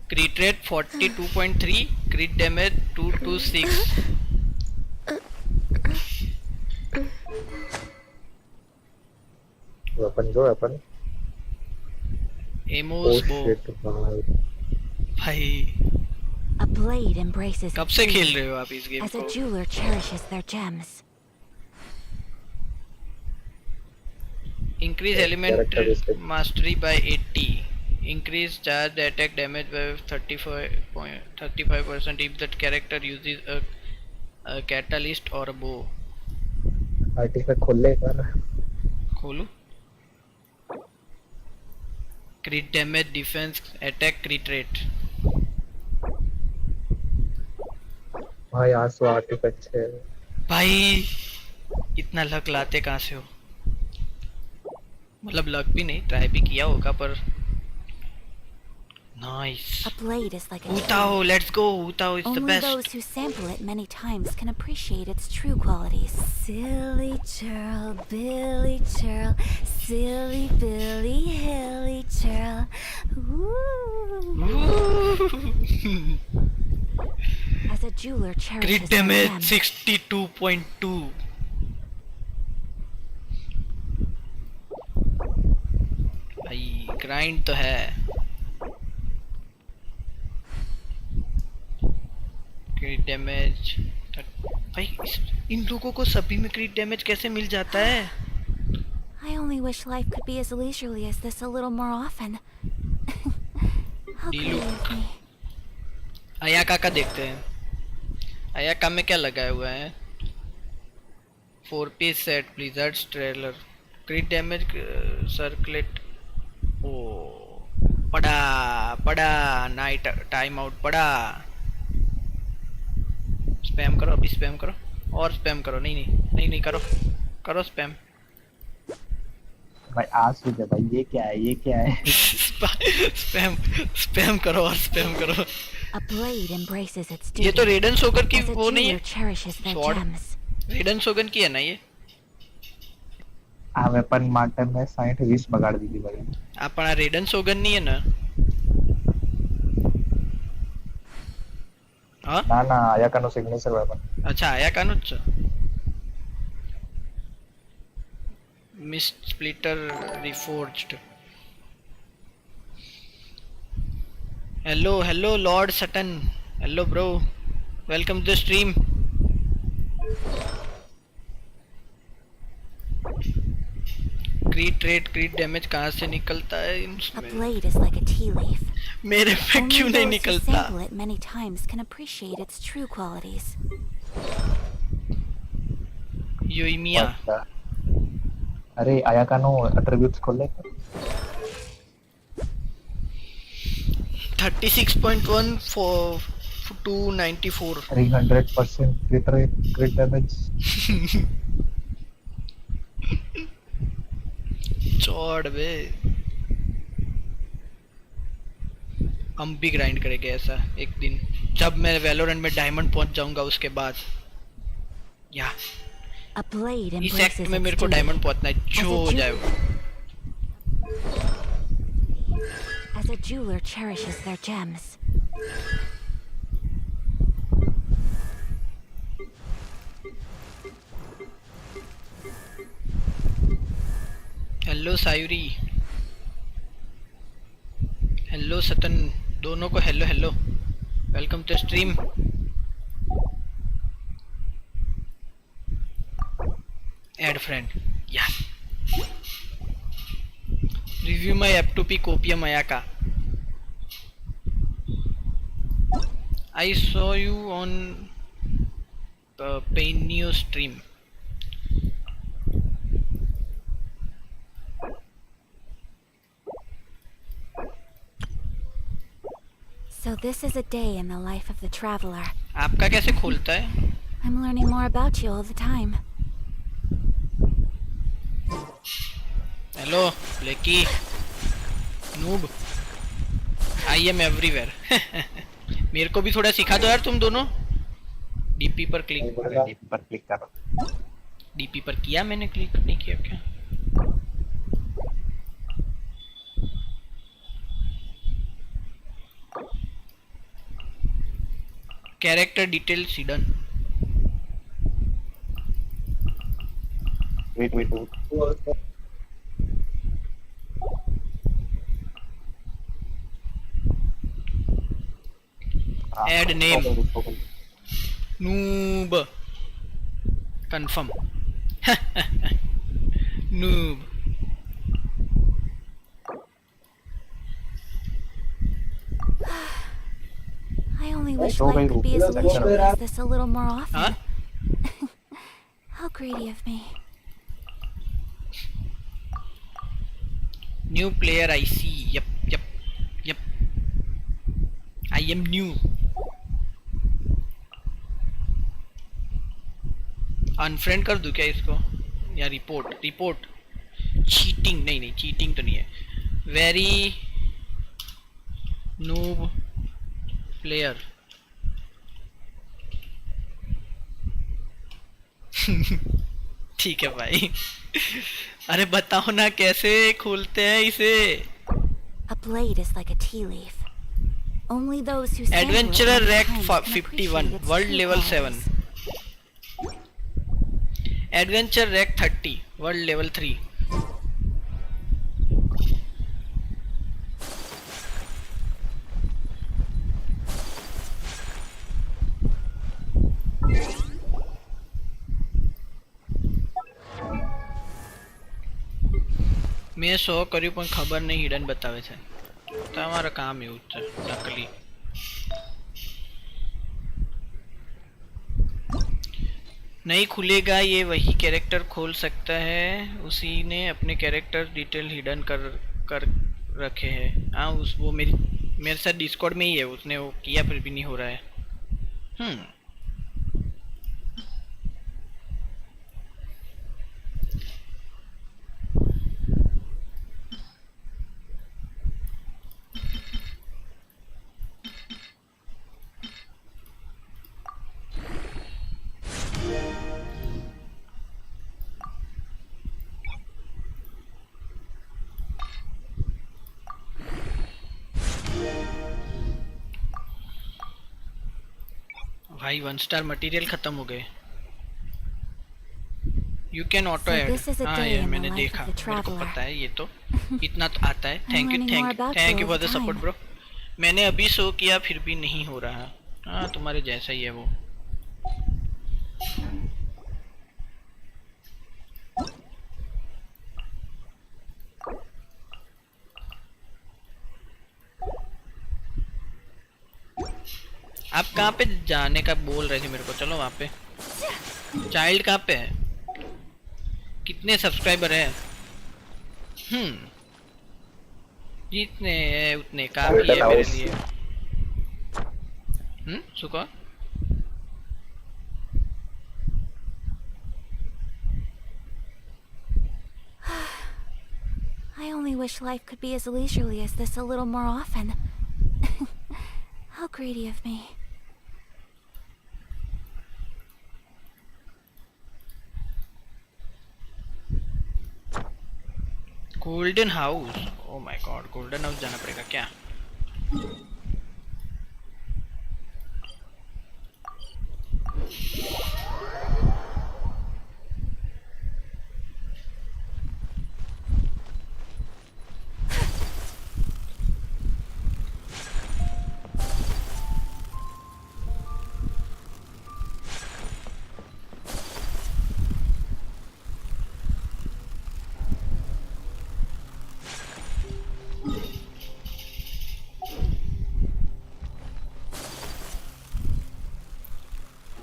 क्रिट rate 42.3 क्रिट damage 226। Weapon जो वेपन एमोस बो भाई A blade embraces कब its से खेल beauty, रहे हो आप इस गेम as को? a jeweler cherishes their gems. Increase element mastery by 80. Increase charge attack damage by 35% if that character uses a catalyst or a bow. Artefact खोल ले एक बार। खोलू। Crit damage, defense, attack, crit rate. भाई आंसू artefact है। भाई इतना luck लाते कहाँ से हो? मतलब लक भी नहीं, ट्राई भी किया होगा पर nice. A blade is like a Utao, let's go. Utao is the Only best. those who sample it many times can appreciate its true qualities. Silly churl, Billy churl, silly Billy, hilly churl. As a jeweler cherishes Crit their damage gems. 62.2. भाई grind तो है। क्रिट damage भाई इन लोगों को सभी में क्रिट damage कैसे मिल जाता है? I only wish life could be as leisurely as this a little more often. How greedy of me. Ayaka का देखते हैं। अयाका में क्या लगाया हुआ है? 4 piece set blizzards strayer crit damage circlet. ओ पड़ा नाइट टाइम आउट पड़ा। स्पैम करो अभी, स्पैम करो और स्पैम करो। नहीं करो स्पैम। भाई आज सुन भाई ये क्या है स्पैम करो और स्पैम करो। A blade embraces its duty. ये तो रेडन सोगर की as a वो नहीं है? jeweler cherishes their Sword? gems. रेडन सोगन की है ना ये? आ वेपन मार्टन में 60-20 बगाड़ दी थी भाई। अपना रेडन सोगन नहीं है ना? हाँ? ना आयाका नो सिग्नेचर वेपन। अच्छा आयाका नो च mist splitter reforged. Hello lord Sutton. Hello bro, welcome to the stream. Crit damage कहाँ से निकलता है A इसमें? blade is like a tea leaf. मेरे पे Only क्यों नहीं those who निकलता? sample it many times can appreciate its true qualities. योइमिया अच्छा अरे आयाका नो एट्रीब्यूट्स खोल ले 36.1 for 294 300% crit damage चौड़ बे हम भी ग्राइंड करेंगे ऐसा एक दिन जब मैं वैलोरेंट में डायमंड पहुंच जाऊंगा उसके बाद या A blade इस embraces एक्ट में its मेरे को duty. डायमंड पहुंचना है जो हो जाए वो As a jeweler cherishes their gems. Hello Sayuri hello Sutton दोनों को hello hello welcome to stream add friend या review my F2P copium Ayaka I saw you on Painio stream. So this is a day in the life of the traveler. आपका कैसे खुलता है? I'm learning more about you all the time. Hello, Blakey. Noob. I am everywhere. मेरे को भी थोड़ा सिखा दो यार तुम दोनों. डीपी पर क्लिक करो. डीपी पर किया मैंने क्लिक नहीं किया क्या? Character detail sedan. wait Add name. Noob. Confirm. Noob. I only wish life could be as leisurely as this a little more often. Huh? How greedy of me. New player I see. Yep. I am new. Unfriend कर दूं क्या इसको या report cheating नहीं cheating तो नहीं है very noob player ठीक है भाई अरे बताओ ना कैसे खोलते हैं इसे A blade is like a tea leaf. Only those who sample it adventurer many rack times can 51 appreciate its world true level 7 qualities. Adventure rack 30 world level 3 મેં 100 કર્યું પણ ખબર નહીં હિડન બતાવે છે તમારું કામ એવું છે નકલી नहीं खुलेगा ये वही कैरेक्टर खोल सकता है उसी ने अपने कैरेक्टर डिटेल हिडन कर रखे हैं हाँ उस वो मेरे साथ डिस्कॉर्ड में ही है उसने वो किया फिर भी नहीं हो रहा है भाई 1 स्टार मटेरियल खत्म हो गए यू कैन ऑटो ऐड हाँ यार मैंने देखा मेरे को पता है ये तो इतना तो आता है thank you for the support bro मैंने अभी शो किया फिर भी नहीं हो रहा हाँ तुम्हारे जैसा ही है वो आप कहाँ पे जाने का बोल रहे थे मेरे को? चलो वहाँ पे। चाइल्ड कहाँ पे है? कितने सब्सक्राइबर हैं? जितने हैं उतने काफी है मेरे लिए। सुको I only wish life could be as leisurely as this a little more often. How greedy of me. Golden house. Oh my god, golden house जाना पड़ेगा क्या?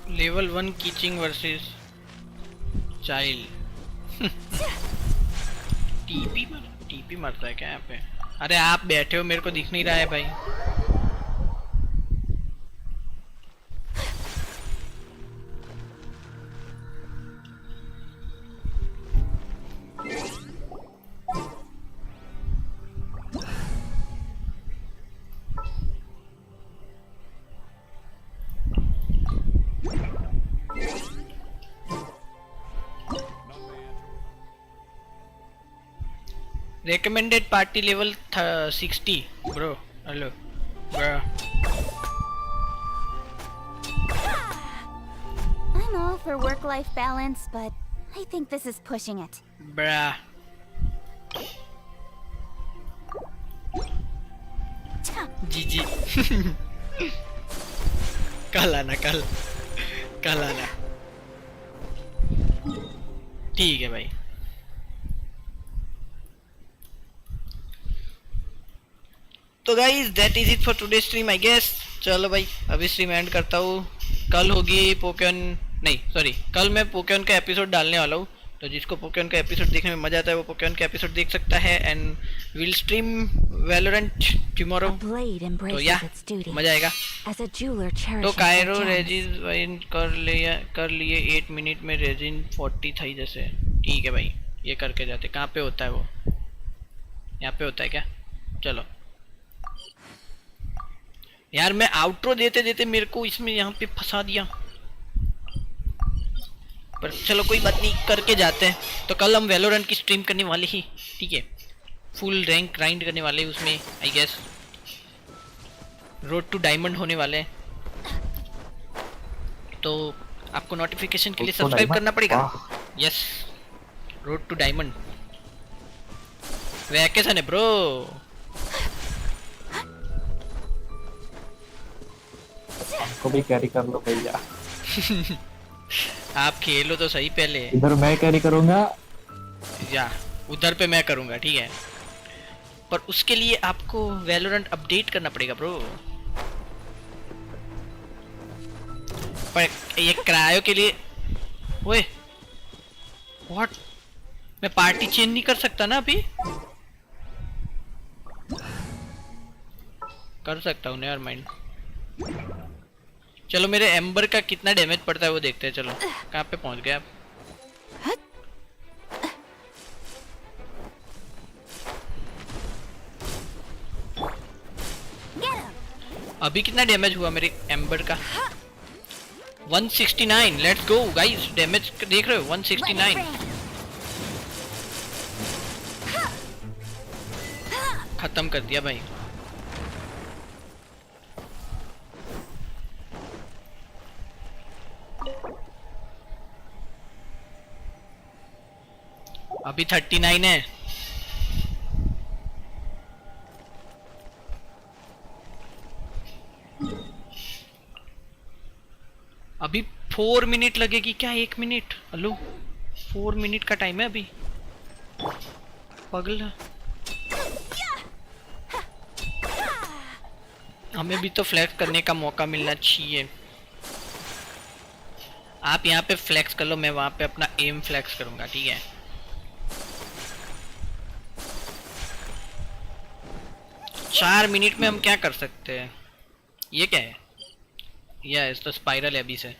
Level 1 Keqing versus Childe. TP मरता है क्या यहाँ पे? अरे आप बैठे हो, मेरे को दिख नहीं रहा है भाई। Recommended party level 60, bro. Hello, bro. I'm all for work-life balance, but I think this is pushing it. Bruh. GG. कल आना, कल आना। ठीक है भाई। तो guys that is it for today stream I guess. चलो भाई अभी स्ट्रीम एंड करता हूँ। कल होगी पोकेन, नहीं सॉरी, कल मैं पोकेन का एपिसोड डालने वाला हूँ। तो जिसको पोकेन का एपिसोड देखने में मजा आता है वो पोकेन का एपिसोड देख सकता है। And will stream Valorant tomorrow. तो या मजा आएगा। तो कायरो रेजिन कर लिए 8 मिनट में रेजिन 40 था जैसे। ठीक है भाई, ये करके जाते। कहाँ पे होता है वो? यहाँ पे होता है क्या? चलो यार, मैं आउट्रो देते देते मेरे को इसमें यहाँ पे फंसा दिया। पर चलो कोई बात नहीं, करके जाते हैं। तो कल हम वैलोरेंट की स्ट्रीम करने वाले ही, ठीक है। फुल रैंक ग्राइंड करने वाले उसमें I guess. Road to diamond होने वाले। तो आपको नोटिफिकेशन के लिए सब्सक्राइब करना पड़ेगा। Yes, road to diamond. Vacation है ब्रो। को भी कैरी कर लो भैया। आप खेलो तो सही पहले। इधर मैं कैरी करूंगा या उधर पे मैं करूंगा, ठीक है। पर उसके लिए आपको वैलोरेंट अपडेट करना पड़ेगा ब्रो। पर ये क्रायो के लिए, ओए व्हाट, मैं पार्टी चेंज नहीं कर सकता ना अभी? कर सकता हूँ, नेवर माइंड। चलो मेरे एम्बर का कितना डैमेज पड़ता है वो देखते हैं। चलो कहाँ पे पहुंच गए आप? अभी कितना डैमेज हुआ मेरे एम्बर का? 169। लेट्स गो गाइस, डैमेज देख रहे हो 169। खत्म कर दिया भाई। अभी 39 है। अभी 4 मिनट लगेगी क्या? 1 मिनट? हेलो, 4 मिनट का टाइम है अभी। पगला हमें भी तो फ्लैक्स करने का मौका मिलना चाहिए। आप यहाँ पे फ्लैक्स कर लो, मैं वहाँ पे अपना एम फ्लैक्स करूँगा, ठीक है। चार मिनट में हम क्या कर सकते हैं? ये क्या है? यस, तो स्पाइरल है अभी से।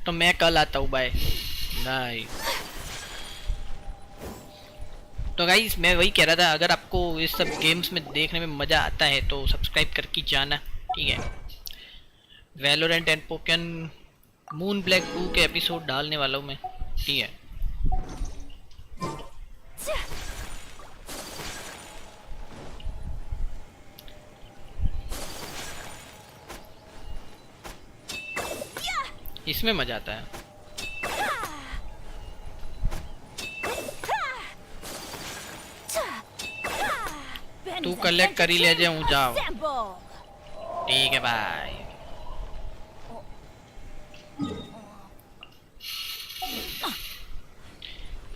तो मैं कल आता हूँ, बाय। नहीं तो गाइस मैं वही कह रहा था, अगर आपको इस सब गेम्स में देखने में मज़ा आता है तो सब्सक्राइब करके जाना, ठीक है। वैलोरेंट एंड पोकेन मून ब्लैक 2 के एपिसोड डालने वाला हूँ मैं, ठीक है। इसमें मजा आता है। तू कलेक्ट कर ही ले जाऊं, जाओ। ठीक है भाई।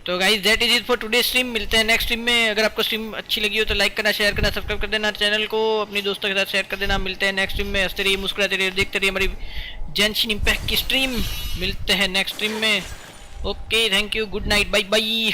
तो guys that is it for today stream. मिलते हैं नेक्स्ट स्ट्रीम में। अगर आपको स्ट्रीम अच्छी लगी हो तो लाइक करना, शेयर करना, सब्सक्राइब कर देना चैनल को, अपने दोस्तों के साथ शेयर कर देना। मिलते हैं नेक्स्ट स्ट्रीम में। हंसते रहिए, मुस्कुराते रहिए, देखते रहिए हमारी जेंशिन इंपैक्ट की स्ट्रीम। मिलते हैं नेक्स्ट स्ट्रीम में। Okay, thank you, good night, bye bye.